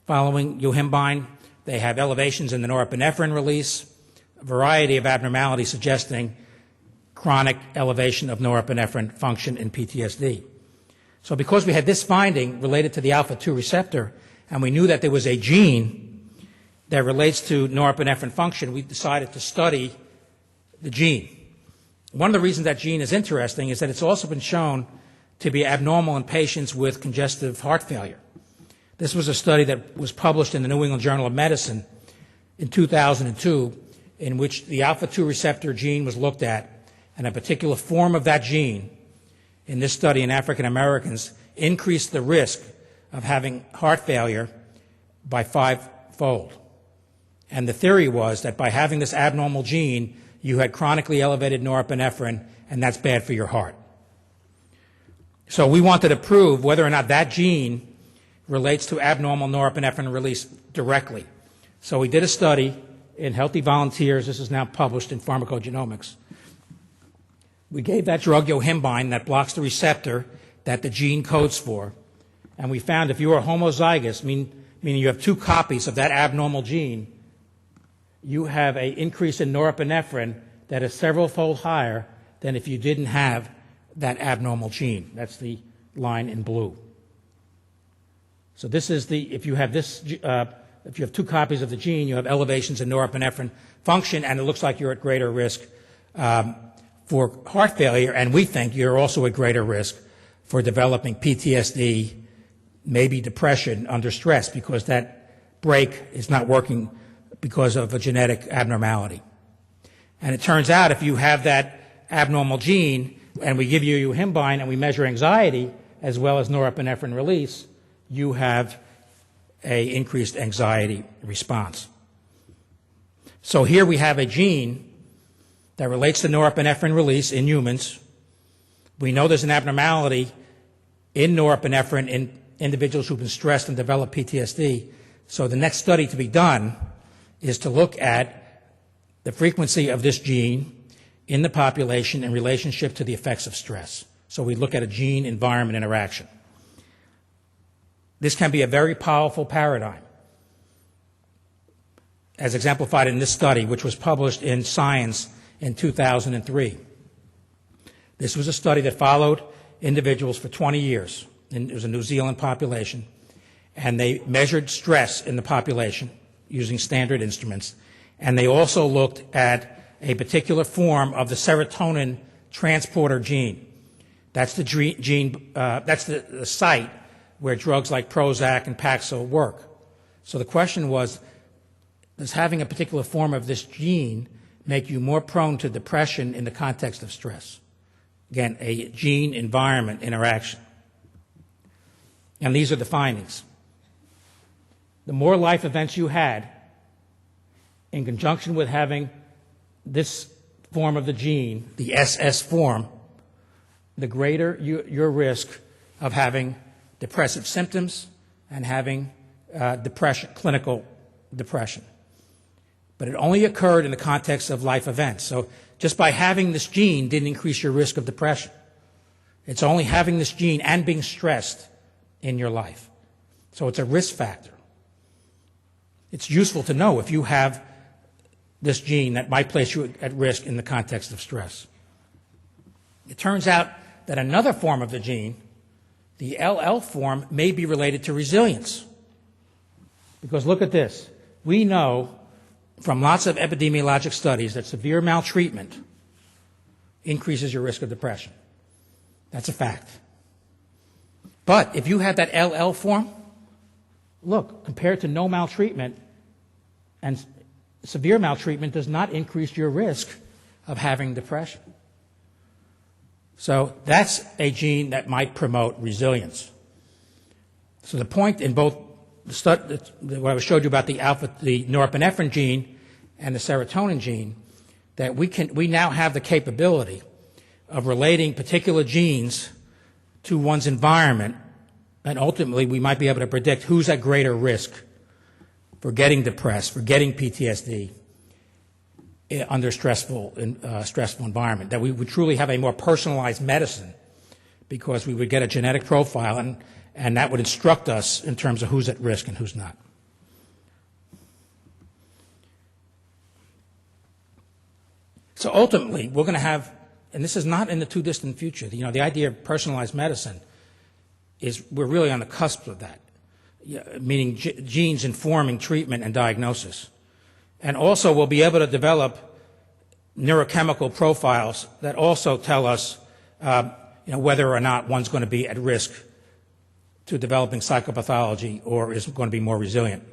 following yohimbine. They have elevations in the norepinephrine release, a variety of abnormalities suggesting chronic elevation of norepinephrine function in PTSD. So because we had this finding related to the alpha-2 receptor, and we knew that there was a gene that relates to norepinephrine function, we decided to study the gene. One of the reasons that gene is interesting is that it's also been shown to be abnormal in patients with congestive heart failure. This was a study that was published in the New England Journal of Medicine in 2002, in which the alpha-2 receptor gene was looked at, and a particular form of that gene, in this study in African Americans, increased the risk of having heart failure by 5-fold. And the theory was that by having this abnormal gene, you had chronically elevated norepinephrine, and that's bad for your heart. So we wanted to prove whether or not that gene relates to abnormal norepinephrine release directly. So we did a study in healthy volunteers. This is now published in Pharmacogenomics. We gave that drug yohimbine that blocks the receptor that the gene codes for, and we found if you are homozygous, meaning you have 2 copies of that abnormal gene, you have an increase in norepinephrine that is several-fold higher than if you didn't have that abnormal gene. That's the line in blue. So this is the, if you have 2 copies of the gene, you have elevations in norepinephrine function, and it looks like you're at greater risk for heart failure, and we think you're also at greater risk for developing PTSD, maybe depression under stress, because that brake is not working because of a genetic abnormality. And it turns out if you have that abnormal gene, and we give you yohimbine and we measure anxiety as well as norepinephrine release, you have an increased anxiety response. So here we have a gene that relates to norepinephrine release in humans. We know there's an abnormality in norepinephrine in individuals who've been stressed and develop PTSD. So the next study to be done is to look at the frequency of this gene in the population in relationship to the effects of stress. So we look at a gene-environment interaction. This can be a very powerful paradigm, as exemplified in this study, which was published in Science in 2003. This was a study that followed individuals for 20 years. It was a New Zealand population, and they measured stress in the population using standard instruments, and they also looked at a particular form of the serotonin transporter gene. That's the gene. That's the site where drugs like Prozac and Paxil work. So the question was, does having a particular form of this gene make you more prone to depression in the context of stress? Again, a gene-environment interaction. And these are the findings. The more life events you had, in conjunction with having this form of the gene, the SS form, the greater your risk of having depressive symptoms and having depression, clinical depression. But it only occurred in the context of life events. So just by having this gene didn't increase your risk of depression. It's only having this gene and being stressed in your life. So it's a risk factor. It's useful to know if you have this gene that might place you at risk in the context of stress. It turns out that another form of the gene, the LL form, may be related to resilience. Because look at this. We know from lots of epidemiologic studies that severe maltreatment increases your risk of depression. That's a fact. But if you have that LL form, look, compared to no maltreatment, and severe maltreatment does not increase your risk of having depression. So that's a gene that might promote resilience. So the point in both the study, what I showed you about the norepinephrine gene and the serotonin gene, that we now have the capability of relating particular genes to one's environment, and ultimately we might be able to predict who's at greater risk for getting depressed, for getting PTSD under stressful environment, that we would truly have a more personalized medicine because we would get a genetic profile and that would instruct us in terms of who's at risk and who's not. So ultimately, we're going to have, and this is not in the too distant future, the idea of personalized medicine is we're really on the cusp of that, meaning genes informing treatment and diagnosis. And also we'll be able to develop neurochemical profiles that also tell us whether or not one's going to be at risk to developing psychopathology or is going to be more resilient.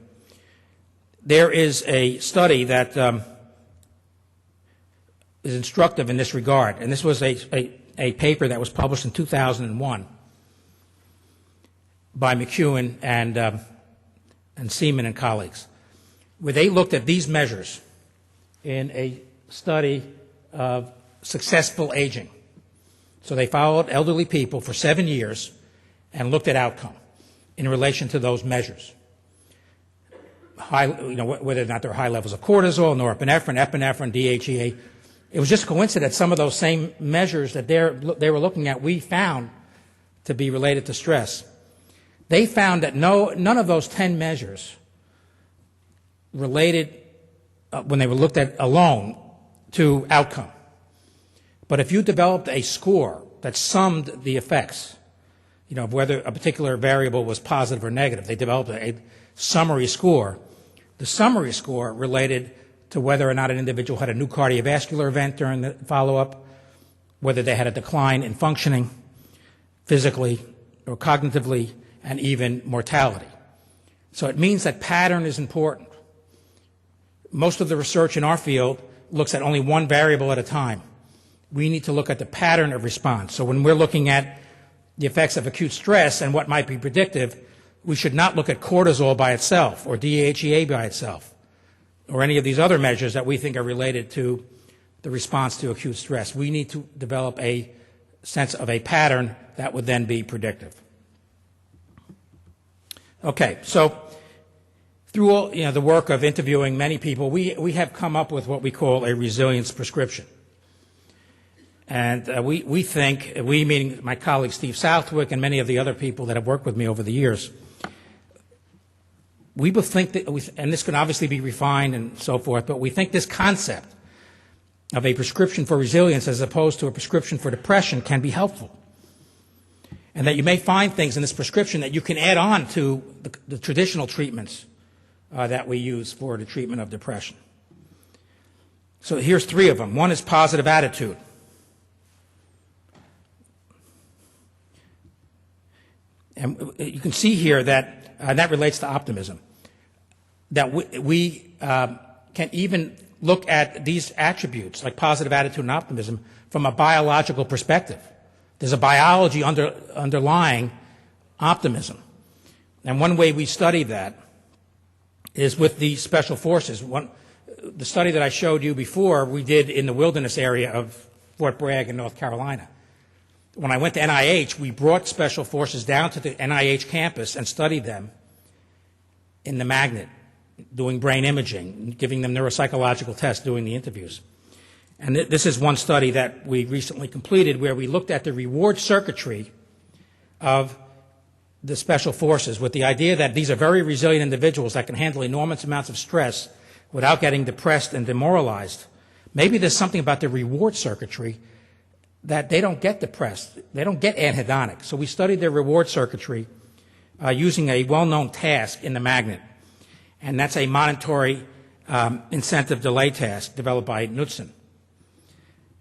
There is a study that is instructive in this regard, and this was a paper that was published in 2001 by McEwen and Seaman and colleagues, where they looked at these measures in a study of successful aging. So they followed elderly people for 7 years and looked at outcome in relation to those measures. Whether or not there are high levels of cortisol, norepinephrine, epinephrine, DHEA. It was just coincidence some of those same measures that they were looking at we found to be related to stress. They found that none of those 10 measures related, when they were looked at alone, to outcome. But if you developed a score that summed the effects, of whether a particular variable was positive or negative, they developed a summary score. The summary score related to whether or not an individual had a new cardiovascular event during the follow-up, whether they had a decline in functioning physically or cognitively, and even mortality. So it means that pattern is important. Most of the research in our field looks at only one variable at a time. We need to look at the pattern of response. So when we're looking at the effects of acute stress and what might be predictive, we should not look at cortisol by itself or DHEA by itself or any of these other measures that we think are related to the response to acute stress. We need to develop a sense of a pattern that would then be predictive. Okay, so through all, the work of interviewing many people, we have come up with what we call a resilience prescription. And we think, we meaning my colleague Steve Southwick and many of the other people that have worked with me over the years, we think that, and this can obviously be refined and so forth, but we think this concept of a prescription for resilience as opposed to a prescription for depression can be helpful. And that you may find things in this prescription that you can add on to the traditional treatments that we use for the treatment of depression. So here's 3 of them. One is positive attitude. And you can see here that that relates to optimism. That we can even look at these attributes, like positive attitude and optimism, from a biological perspective. There's a biology underlying optimism. And one way we study that is with the special forces. The study that I showed you before, we did in the wilderness area of Fort Bragg in North Carolina. When I went to NIH, we brought special forces down to the NIH campus and studied them in the magnet, doing brain imaging, giving them neuropsychological tests, doing the interviews. And this is one study that we recently completed where we looked at the reward circuitry of the special forces with the idea that these are very resilient individuals that can handle enormous amounts of stress without getting depressed and demoralized. Maybe there's something about the reward circuitry that they don't get depressed. They don't get anhedonic. So we studied their reward circuitry using a well-known task in the magnet. And that's a monetary incentive delay task developed by Knudsen.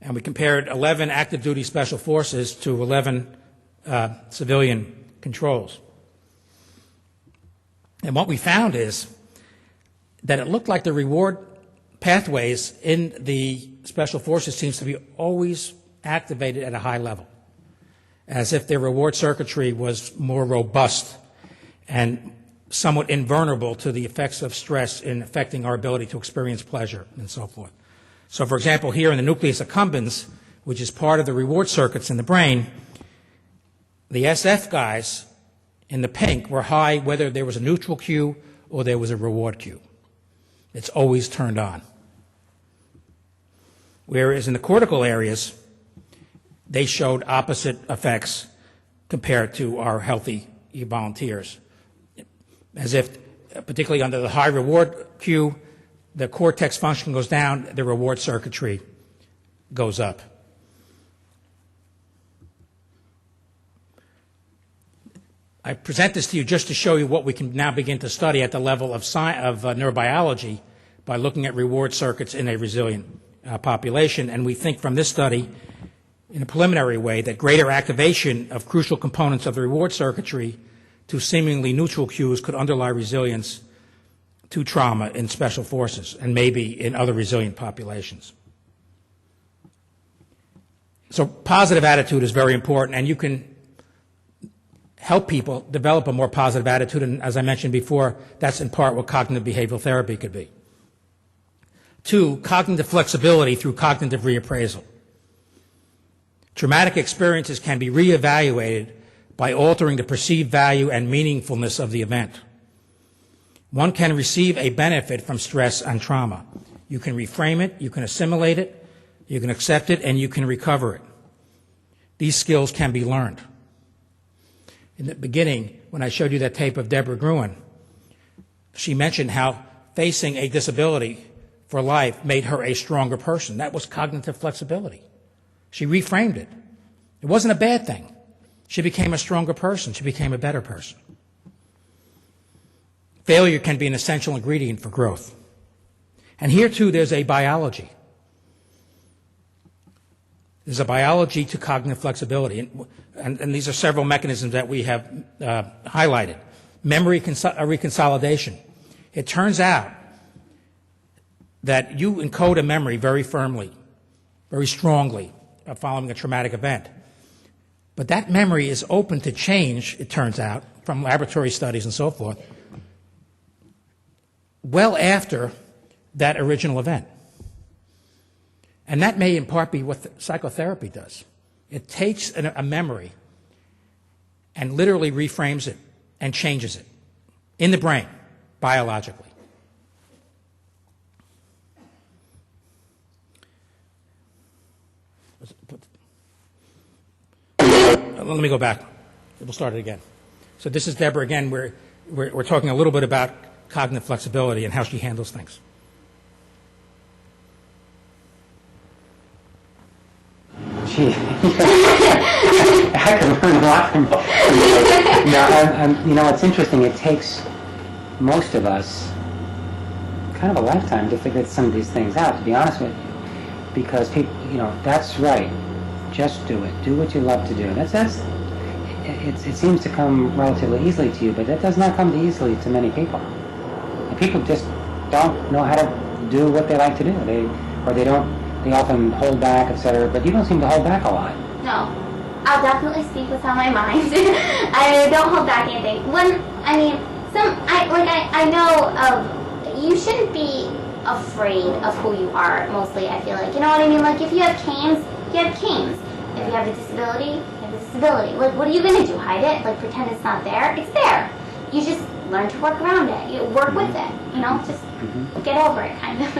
And we compared 11 active duty special forces to 11 civilian controls. And what we found is that it looked like the reward pathways in the special forces seems to be always activated at a high level, as if their reward circuitry was more robust and somewhat invulnerable to the effects of stress in affecting our ability to experience pleasure and so forth. So, for example, here in the nucleus accumbens, which is part of the reward circuits in the brain, the SF guys in the pink were high whether there was a neutral cue or there was a reward cue. It's always turned on. Whereas in the cortical areas, they showed opposite effects compared to our healthy volunteers. As if, particularly under the high reward cue, the cortex function goes down, the reward circuitry goes up. I present this to you just to show you what we can now begin to study at the level of neurobiology by looking at reward circuits in a resilient population. And we think from this study, in a preliminary way, that greater activation of crucial components of the reward circuitry to seemingly neutral cues could underlie resilience to trauma in special forces and maybe in other resilient populations. So positive attitude is very important, and you can help people develop a more positive attitude, and as I mentioned before, that's in part what cognitive behavioral therapy could be. 2, cognitive flexibility through cognitive reappraisal. Traumatic experiences can be reevaluated by altering the perceived value and meaningfulness of the event. One can receive a benefit from stress and trauma. You can reframe it, you can assimilate it, you can accept it, and you can recover it. These skills can be learned. In the beginning, when I showed you that tape of Deborah Gruen, she mentioned how facing a disability for life made her a stronger person. That was cognitive flexibility. She reframed it. It wasn't a bad thing. She became a stronger person. She became a better person. Failure can be an essential ingredient for growth. And here, too, there's a biology. There's a biology to cognitive flexibility. And these are several mechanisms that we have highlighted. Memory reconsolidation. It turns out that you encode a memory very firmly, very strongly, following a traumatic event. But that memory is open to change, it turns out, from laboratory studies and so forth, well after that original event. And that may in part be what psychotherapy does. It takes a memory and literally reframes it and changes it in the brain, biologically. Let me go back. We'll start it again. So this is Deborah again. We're talking a little bit about cognitive flexibility and how she handles things. Gee, I could learn a lot from both. You know, it's interesting. It takes most of us kind of a lifetime to figure some of these things out, to be honest with you. Because people, you know, that's right. Just do it. Do what you love to do. It seems to come relatively easily to you, but that does not come easily to many people. And people just don't know how to do what they like to do. They often hold back, etc. But you don't seem to hold back a lot. No, I'll definitely speak what's on my mind. I don't hold back anything. I know of, you shouldn't be afraid of who you are, mostly, I feel like. You know what I mean? Like, if you have canes, you have canes. If you have a disability, you have a disability. Like, what are you going to do? Hide it? Like, pretend it's not there? It's there. You just learn to work around it. You work with it. You know, just get over it, kind of.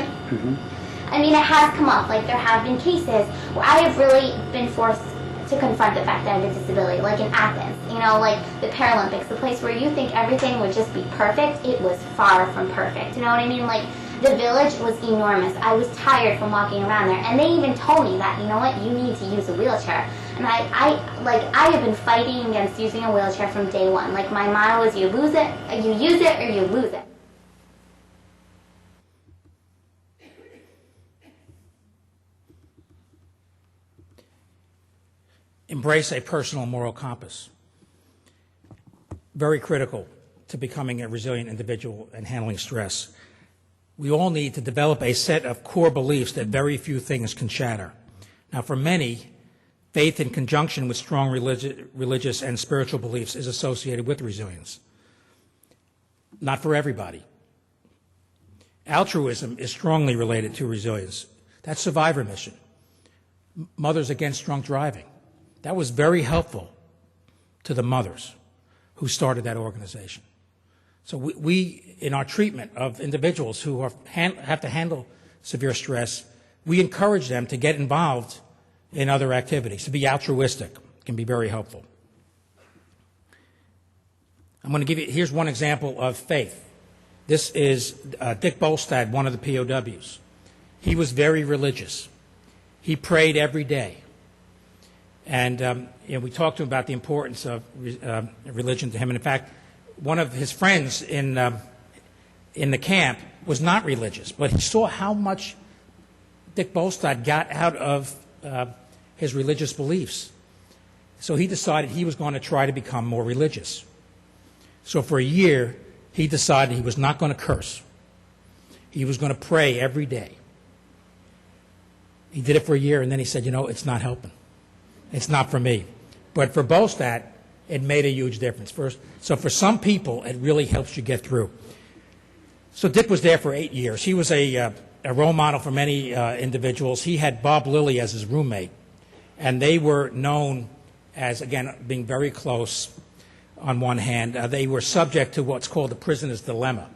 I mean, it has come up. Like, there have been cases where I have really been forced to confront the fact that I have a disability. Like in Athens, you know, like the Paralympics, the place where you think everything would just be perfect, it was far from perfect. You know what I mean? Like, the village was enormous. I was tired from walking around there. And they even told me that, you know what, you need to use a wheelchair. And I have been fighting against using a wheelchair from day one. Like, my motto was, you use it or you lose it. Embrace a personal moral compass. Very critical to becoming a resilient individual and handling stress. We all need to develop a set of core beliefs that very few things can shatter. Now, for many, faith in conjunction with strong religious and spiritual beliefs is associated with resilience. Not for everybody. Altruism is strongly related to resilience. That's survivor mission. Mothers Against Drunk Driving. That was very helpful to the mothers who started that organization. So we in our treatment of individuals who have to handle severe stress, we encourage them to get involved in other activities, to be altruistic. It can be very helpful. I'm going to give you, here's one example of faith. This is Dick Bolstad, one of the POWs. He was very religious. He prayed every day. And we talked to him about the importance of religion to him. And in fact, one of his friends in the camp was not religious, but he saw how much Dick Bolstad got out of his religious beliefs. So he decided he was going to try to become more religious. So for a year, he decided he was not going to curse. He was going to pray every day. He did it for a year, and then he said, you know, it's not helping. It's not for me. But for Bolstat, it made a huge difference. So for some people, it really helps you get through. So Dick was there for 8 years. He was a role model for many individuals. He had Bob Lilly as his roommate, and they were known as, again, being very close on one hand. They were subject to what's called the prisoner's dilemma,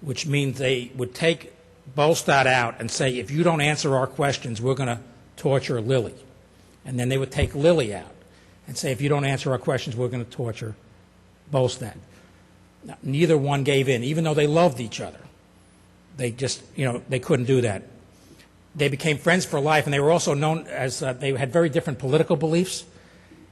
which means they would take Bolstat out and say, if you don't answer our questions, we're going to torture Lilly. And then they would take Lilly out and say, if you don't answer our questions, we're going to torture Bolstat. Now, neither one gave in, even though they loved each other. They just, they couldn't do that. They became friends for life, and they were also known as, they had very different political beliefs,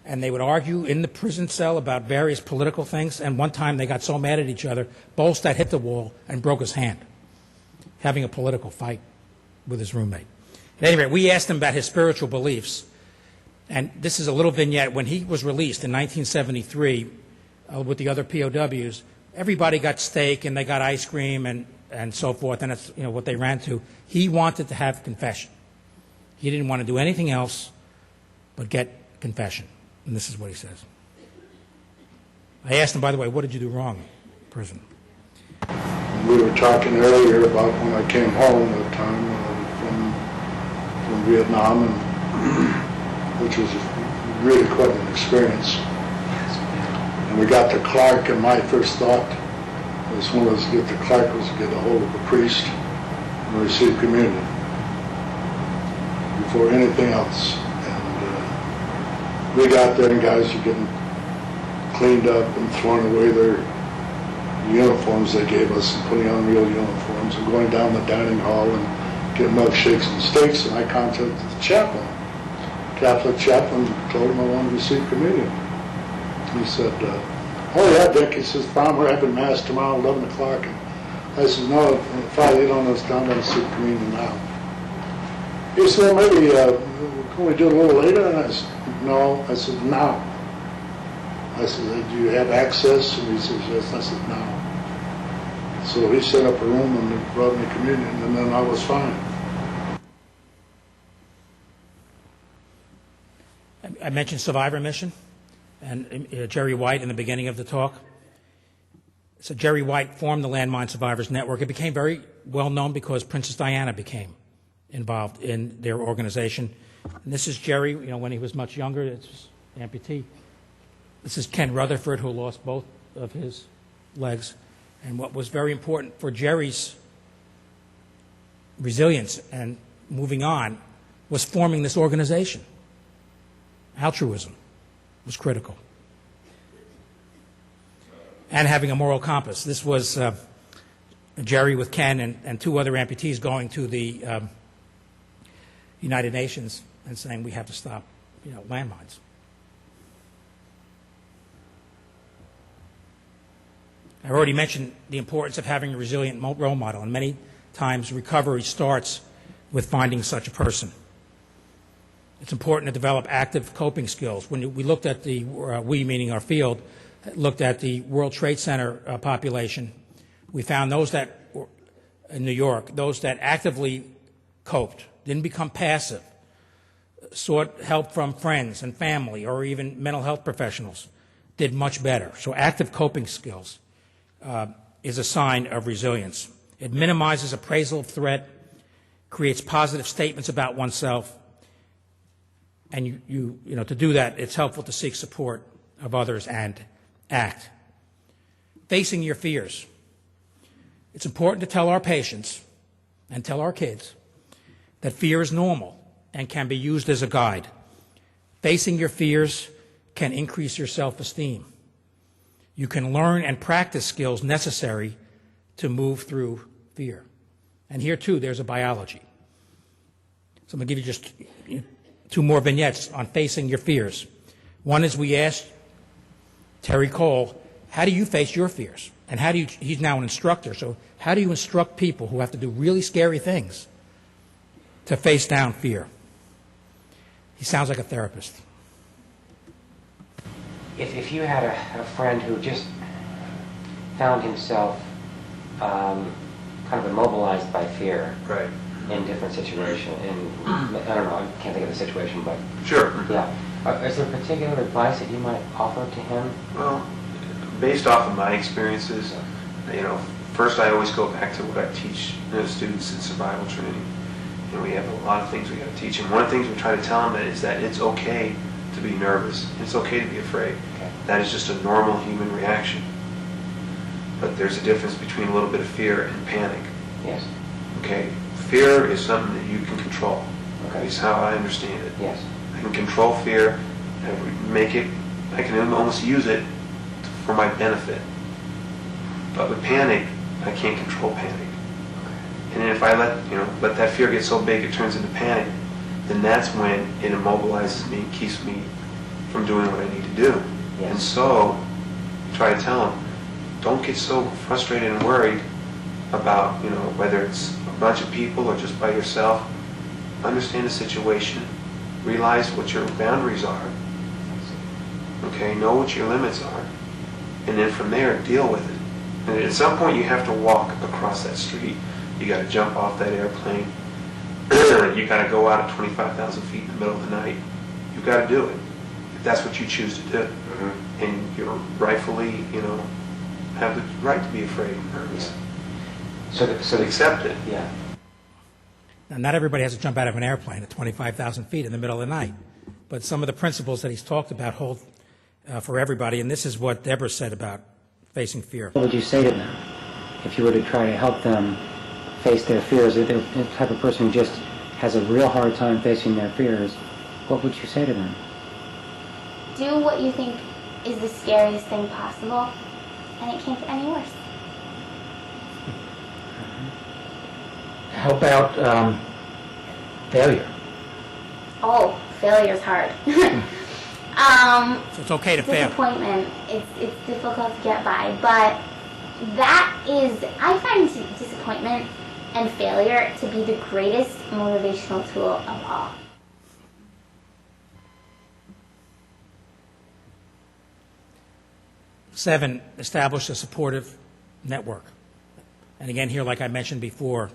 and they would argue in the prison cell about various political things, and one time they got so mad at each other, Bolstat hit the wall and broke his hand, having a political fight with his roommate. At any rate, we asked him about his spiritual beliefs, and this is a little vignette. When he was released in 1973 with the other POWs, everybody got steak and they got ice cream and so forth, and that's what they ran to. He wanted to have confession. He didn't want to do anything else but get confession. And this is what he says. I asked him, by the way, what did you do wrong in prison? We were talking earlier about when I came home that time from Vietnam, which was really quite an experience. And we got to Clark, and my first thought was when I was to get to Clark was to get a hold of a priest and receive communion before anything else. And we got there, and guys were getting cleaned up and throwing away their uniforms they gave us and putting on real uniforms and going down the dining hall and getting milkshakes and steaks. And I contacted the chaplain. Catholic chaplain told him I wanted to receive communion. He said, oh yeah, Dick, he says, Mom, we're having Mass tomorrow, 11 o'clock. And I said, no, Father, you don't understand, I'm going to receive communion now. He said, well, maybe, can we do it a little later? And I said, no. I said, now. I said, do you have access? And he says, yes. I said, now. So he set up a room and they brought me communion, and then I was fine. I mentioned survivor mission and Jerry White in the beginning of the talk. So Jerry White formed the Landmine Survivors Network. It became very well known because Princess Diana became involved in their organization. And this is Jerry, when he was much younger. It's amputee. This is Ken Rutherford, who lost both of his legs. And what was very important for Jerry's resilience and moving on was forming this organization. Altruism was critical. And having a moral compass. This was Jerry with Ken and two other amputees going to the United Nations and saying we have to stop landmines. I already mentioned the importance of having a resilient role model, and many times recovery starts with finding such a person. It's important to develop active coping skills. When we looked at the, we meaning our field, looked at the World Trade Center population, we found those that, in New York, those that actively coped, didn't become passive, sought help from friends and family or even mental health professionals, did much better. So active coping skills is a sign of resilience. It minimizes appraisal of threat, creates positive statements about oneself, and to do that, it's helpful to seek support of others and act. Facing your fears. It's important to tell our patients and tell our kids that fear is normal and can be used as a guide. Facing your fears can increase your self-esteem. You can learn and practice skills necessary to move through fear. And here, too, there's a biology. So I'm going to give you just two more vignettes on facing your fears. One is we asked Terry Cole, how do you face your fears? And how do you, he's now an instructor, so how do you instruct people who have to do really scary things to face down fear? He sounds like a therapist. If you had a friend who just found himself kind of immobilized by fear, Right. in different situations, I don't know, I can't think of the situation, but Sure. yeah, Is there particular advice that you might offer to him? Well, based off of my experiences, first I always go back to what I teach students in survival training. We have a lot of things we got to teach them. One of the things we try to tell them is that it's okay to be nervous. It's okay to be afraid. Okay. That is just a normal human reaction. But there's a difference between a little bit of fear and panic. Yes. Okay? Fear is something that you can control. Okay. Is how I understand it. Yes. I can control fear, I can almost use it for my benefit. But with panic, I can't control panic. And if I let that fear get so big it turns into panic, then that's when it immobilizes me, keeps me from doing what I need to do. Yes. And so, I try to tell them, don't get so frustrated and worried about, whether it's a bunch of people or just by yourself. Understand the situation. Realize what your boundaries are. Okay, know what your limits are. And then from there, deal with it. And at some point, you have to walk across that street. You got to jump off that airplane. You got to go out at 25,000 feet in the middle of the night. You've got to do it. If that's what you choose to do. Mm-hmm. And you're rightfully, have the right to be afraid and nervous. Yeah. So accept it. Yeah. Now, not everybody has to jump out of an airplane at 25,000 feet in the middle of the night, but some of the principles that he's talked about hold for everybody, and this is what Deborah said about facing fear. What would you say to them if you were to try to help them face their fears? If they're the type of person who just has a real hard time facing their fears, what would you say to them? Do what you think is the scariest thing possible, and it can't get any worse. How about failure? Oh, failure's hard. So it's okay to fail. Disappointment, it's difficult to get by, but I find disappointment and failure to be the greatest motivational tool of all. Seven, establish a supportive network. And again, here, like I mentioned before,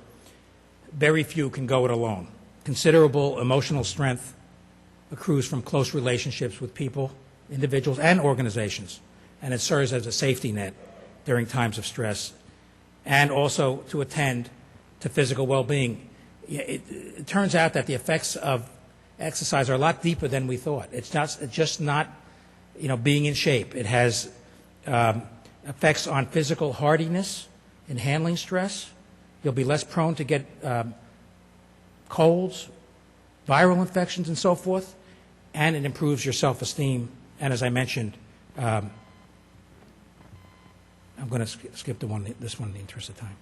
very few can go it alone. Considerable emotional strength accrues from close relationships with people, individuals, and organizations, and it serves as a safety net during times of stress, and also to attend to physical well-being. It turns out that the effects of exercise are a lot deeper than we thought. It's just not being in shape. It has effects on physical hardiness in handling stress. You'll be less prone to get colds, viral infections, and so forth, and it improves your self-esteem. And as I mentioned, I'm going to skip this one in the interest of time.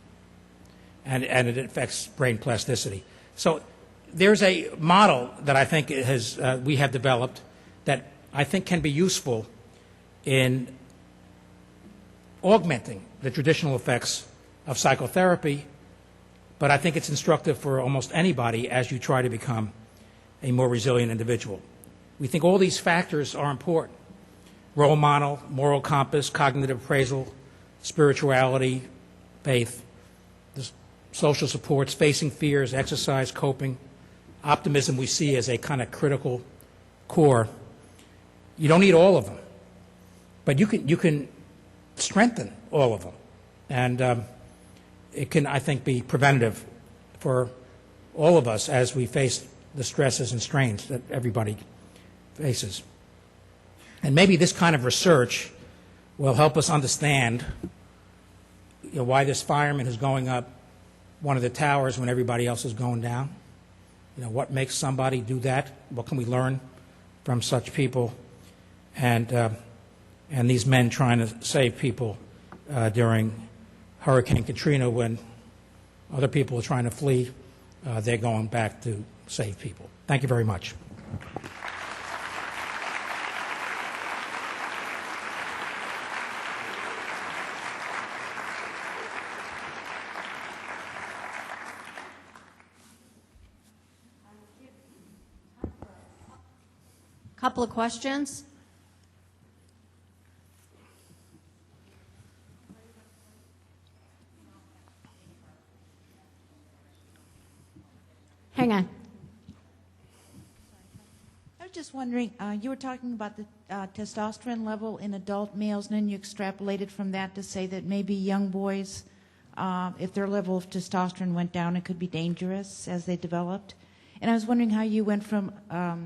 And it affects brain plasticity. So there's a model that I think we have developed that I think can be useful in augmenting the traditional effects of psychotherapy, but I think it's instructive for almost anybody as you try to become a more resilient individual. We think all these factors are important: role model, moral compass, cognitive appraisal, spirituality, faith, the social supports, facing fears, exercise, coping, optimism we see as a kind of critical core. You don't need all of them, but you can strengthen all of them. And it can, I think, be preventative for all of us as we face the stresses and strains that everybody faces. And maybe this kind of research will help us understand why this fireman is going up one of the towers when everybody else is going down. What makes somebody do that? What can we learn from such people? And these men trying to save people during Hurricane Katrina, when other people are trying to flee, they're going back to save people. Thank you very much. Couple of questions. Hang on. just wondering, you were talking about the testosterone level in adult males, and then you extrapolated from that to say that maybe young boys, if their level of testosterone went down, it could be dangerous as they developed. And I was wondering how you went from, I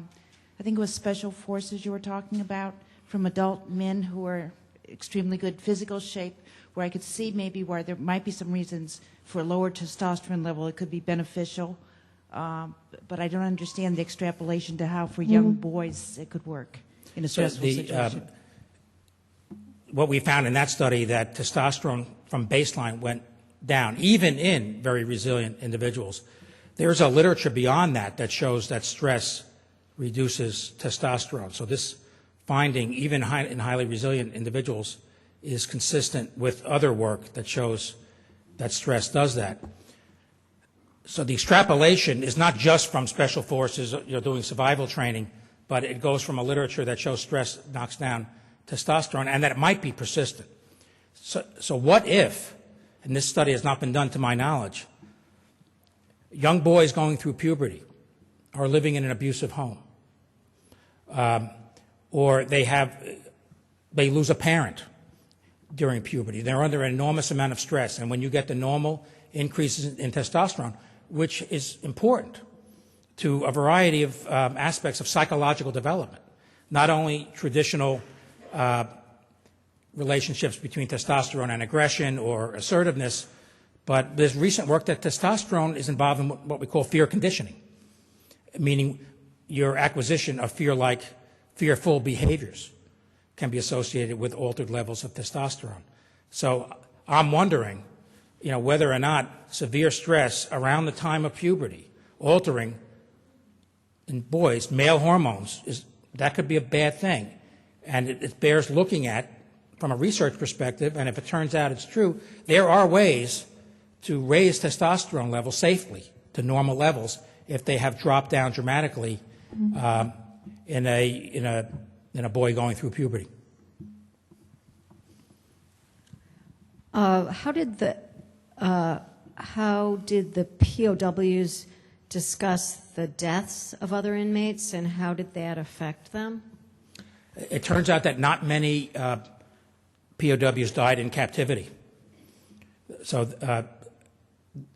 think it was special forces you were talking about, from adult men who are extremely good physical shape, where I could see maybe where there might be some reasons for a lower testosterone level, it could be beneficial. But I don't understand the extrapolation to how for young boys it could work in a stressful situation. What we found in that study that testosterone from baseline went down, even in very resilient individuals. There's a literature beyond that that shows that stress reduces testosterone. So this finding, even in highly resilient individuals, is consistent with other work that shows that stress does that. So the extrapolation is not just from special forces, doing survival training, but it goes from a literature that shows stress knocks down testosterone and that it might be persistent. So what if, and this study has not been done to my knowledge, young boys going through puberty are living in an abusive home, or they lose a parent during puberty. They're under an enormous amount of stress, and when you get the normal increases in testosterone, which is important to a variety of aspects of psychological development, not only traditional relationships between testosterone and aggression or assertiveness, but there's recent work that testosterone is involved in what we call fear conditioning, meaning your acquisition of fearful behaviors can be associated with altered levels of testosterone. So I'm wondering, whether or not severe stress around the time of puberty, altering in boys male hormones, that could be a bad thing. And it bears looking at from a research perspective, and if it turns out it's true, there are ways to raise testosterone levels safely to normal levels if they have dropped down dramatically in a boy going through puberty. How did the POWs discuss the deaths of other inmates, and how did that affect them? It turns out that not many POWs died in captivity. So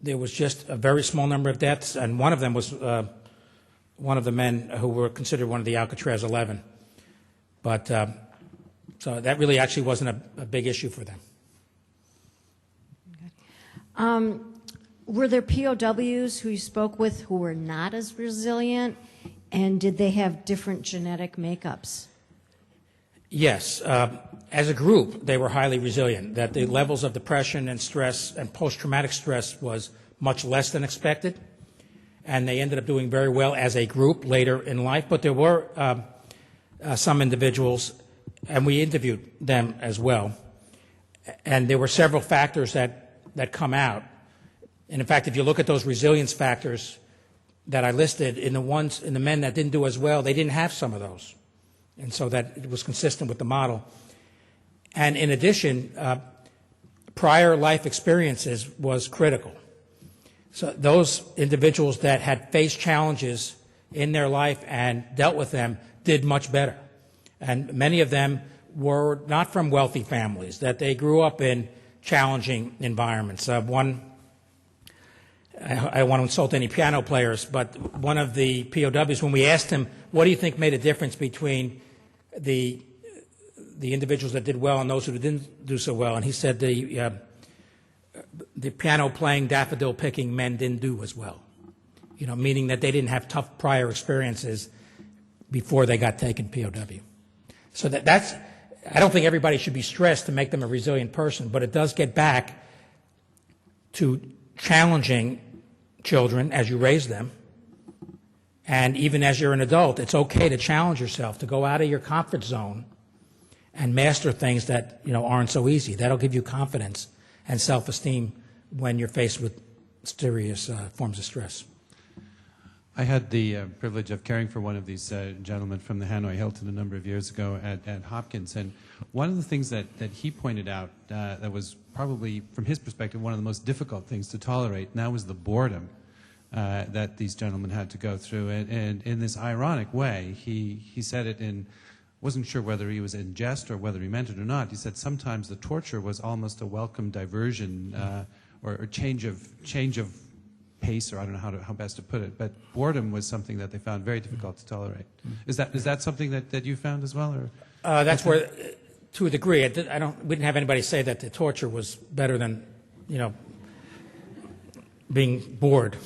there was just a very small number of deaths, and one of them was one of the men who were considered one of the Alcatraz 11. But so that really actually wasn't a big issue for them. Were there POWs who you spoke with who were not as resilient, and did they have different genetic makeups? Yes. As a group, they were highly resilient, that the levels of depression and stress and post-traumatic stress was much less than expected, and they ended up doing very well as a group later in life. But there were some individuals, and we interviewed them as well, and there were several factors that come out. And in fact, if you look at those resilience factors that I listed, in the men that didn't do as well, they didn't have some of those. And so that it was consistent with the model. And in addition, prior life experiences was critical. So those individuals that had faced challenges in their life and dealt with them did much better. And many of them were not from wealthy families, that they grew up in challenging environments. I don't want to insult any piano players, but one of the POWs, when we asked him, what do you think made a difference between the individuals that did well and those who didn't do so well? And he said the piano playing, daffodil picking men didn't do as well. Meaning that they didn't have tough prior experiences before they got taken POW. So that's, I don't think everybody should be stressed to make them a resilient person, but it does get back to challenging children as you raise them. And even as you're an adult, it's okay to challenge yourself, to go out of your comfort zone and master things that aren't so easy. That'll give you confidence and self-esteem when you're faced with serious forms of stress. I had the privilege of caring for one of these gentlemen from the Hanoi Hilton a number of years ago at Hopkins, and one of the things that he pointed out that was probably, from his perspective, one of the most difficult things to tolerate, and that was the boredom that these gentlemen had to go through. And in this ironic way, he said it in, wasn't sure whether he was in jest or whether he meant it or not. He said sometimes the torture was almost a welcome diversion or change of pace, or I don't know how best to put it. But boredom was something that they found very difficult to tolerate. Is that something that you found as well? Or That's where, to a degree, we didn't have anybody say that the torture was better than, being bored.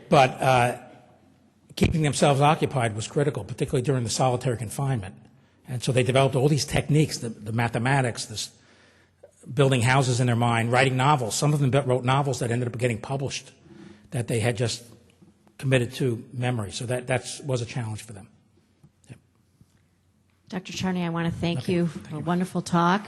But keeping themselves occupied was critical, particularly during the solitary confinement. And so they developed all these techniques, the mathematics, this building houses in their mind, writing novels. Some of them wrote novels that ended up getting published that they had just committed to memory. So that was a challenge for them. Dr. Charney, I want to thank you for a wonderful talk.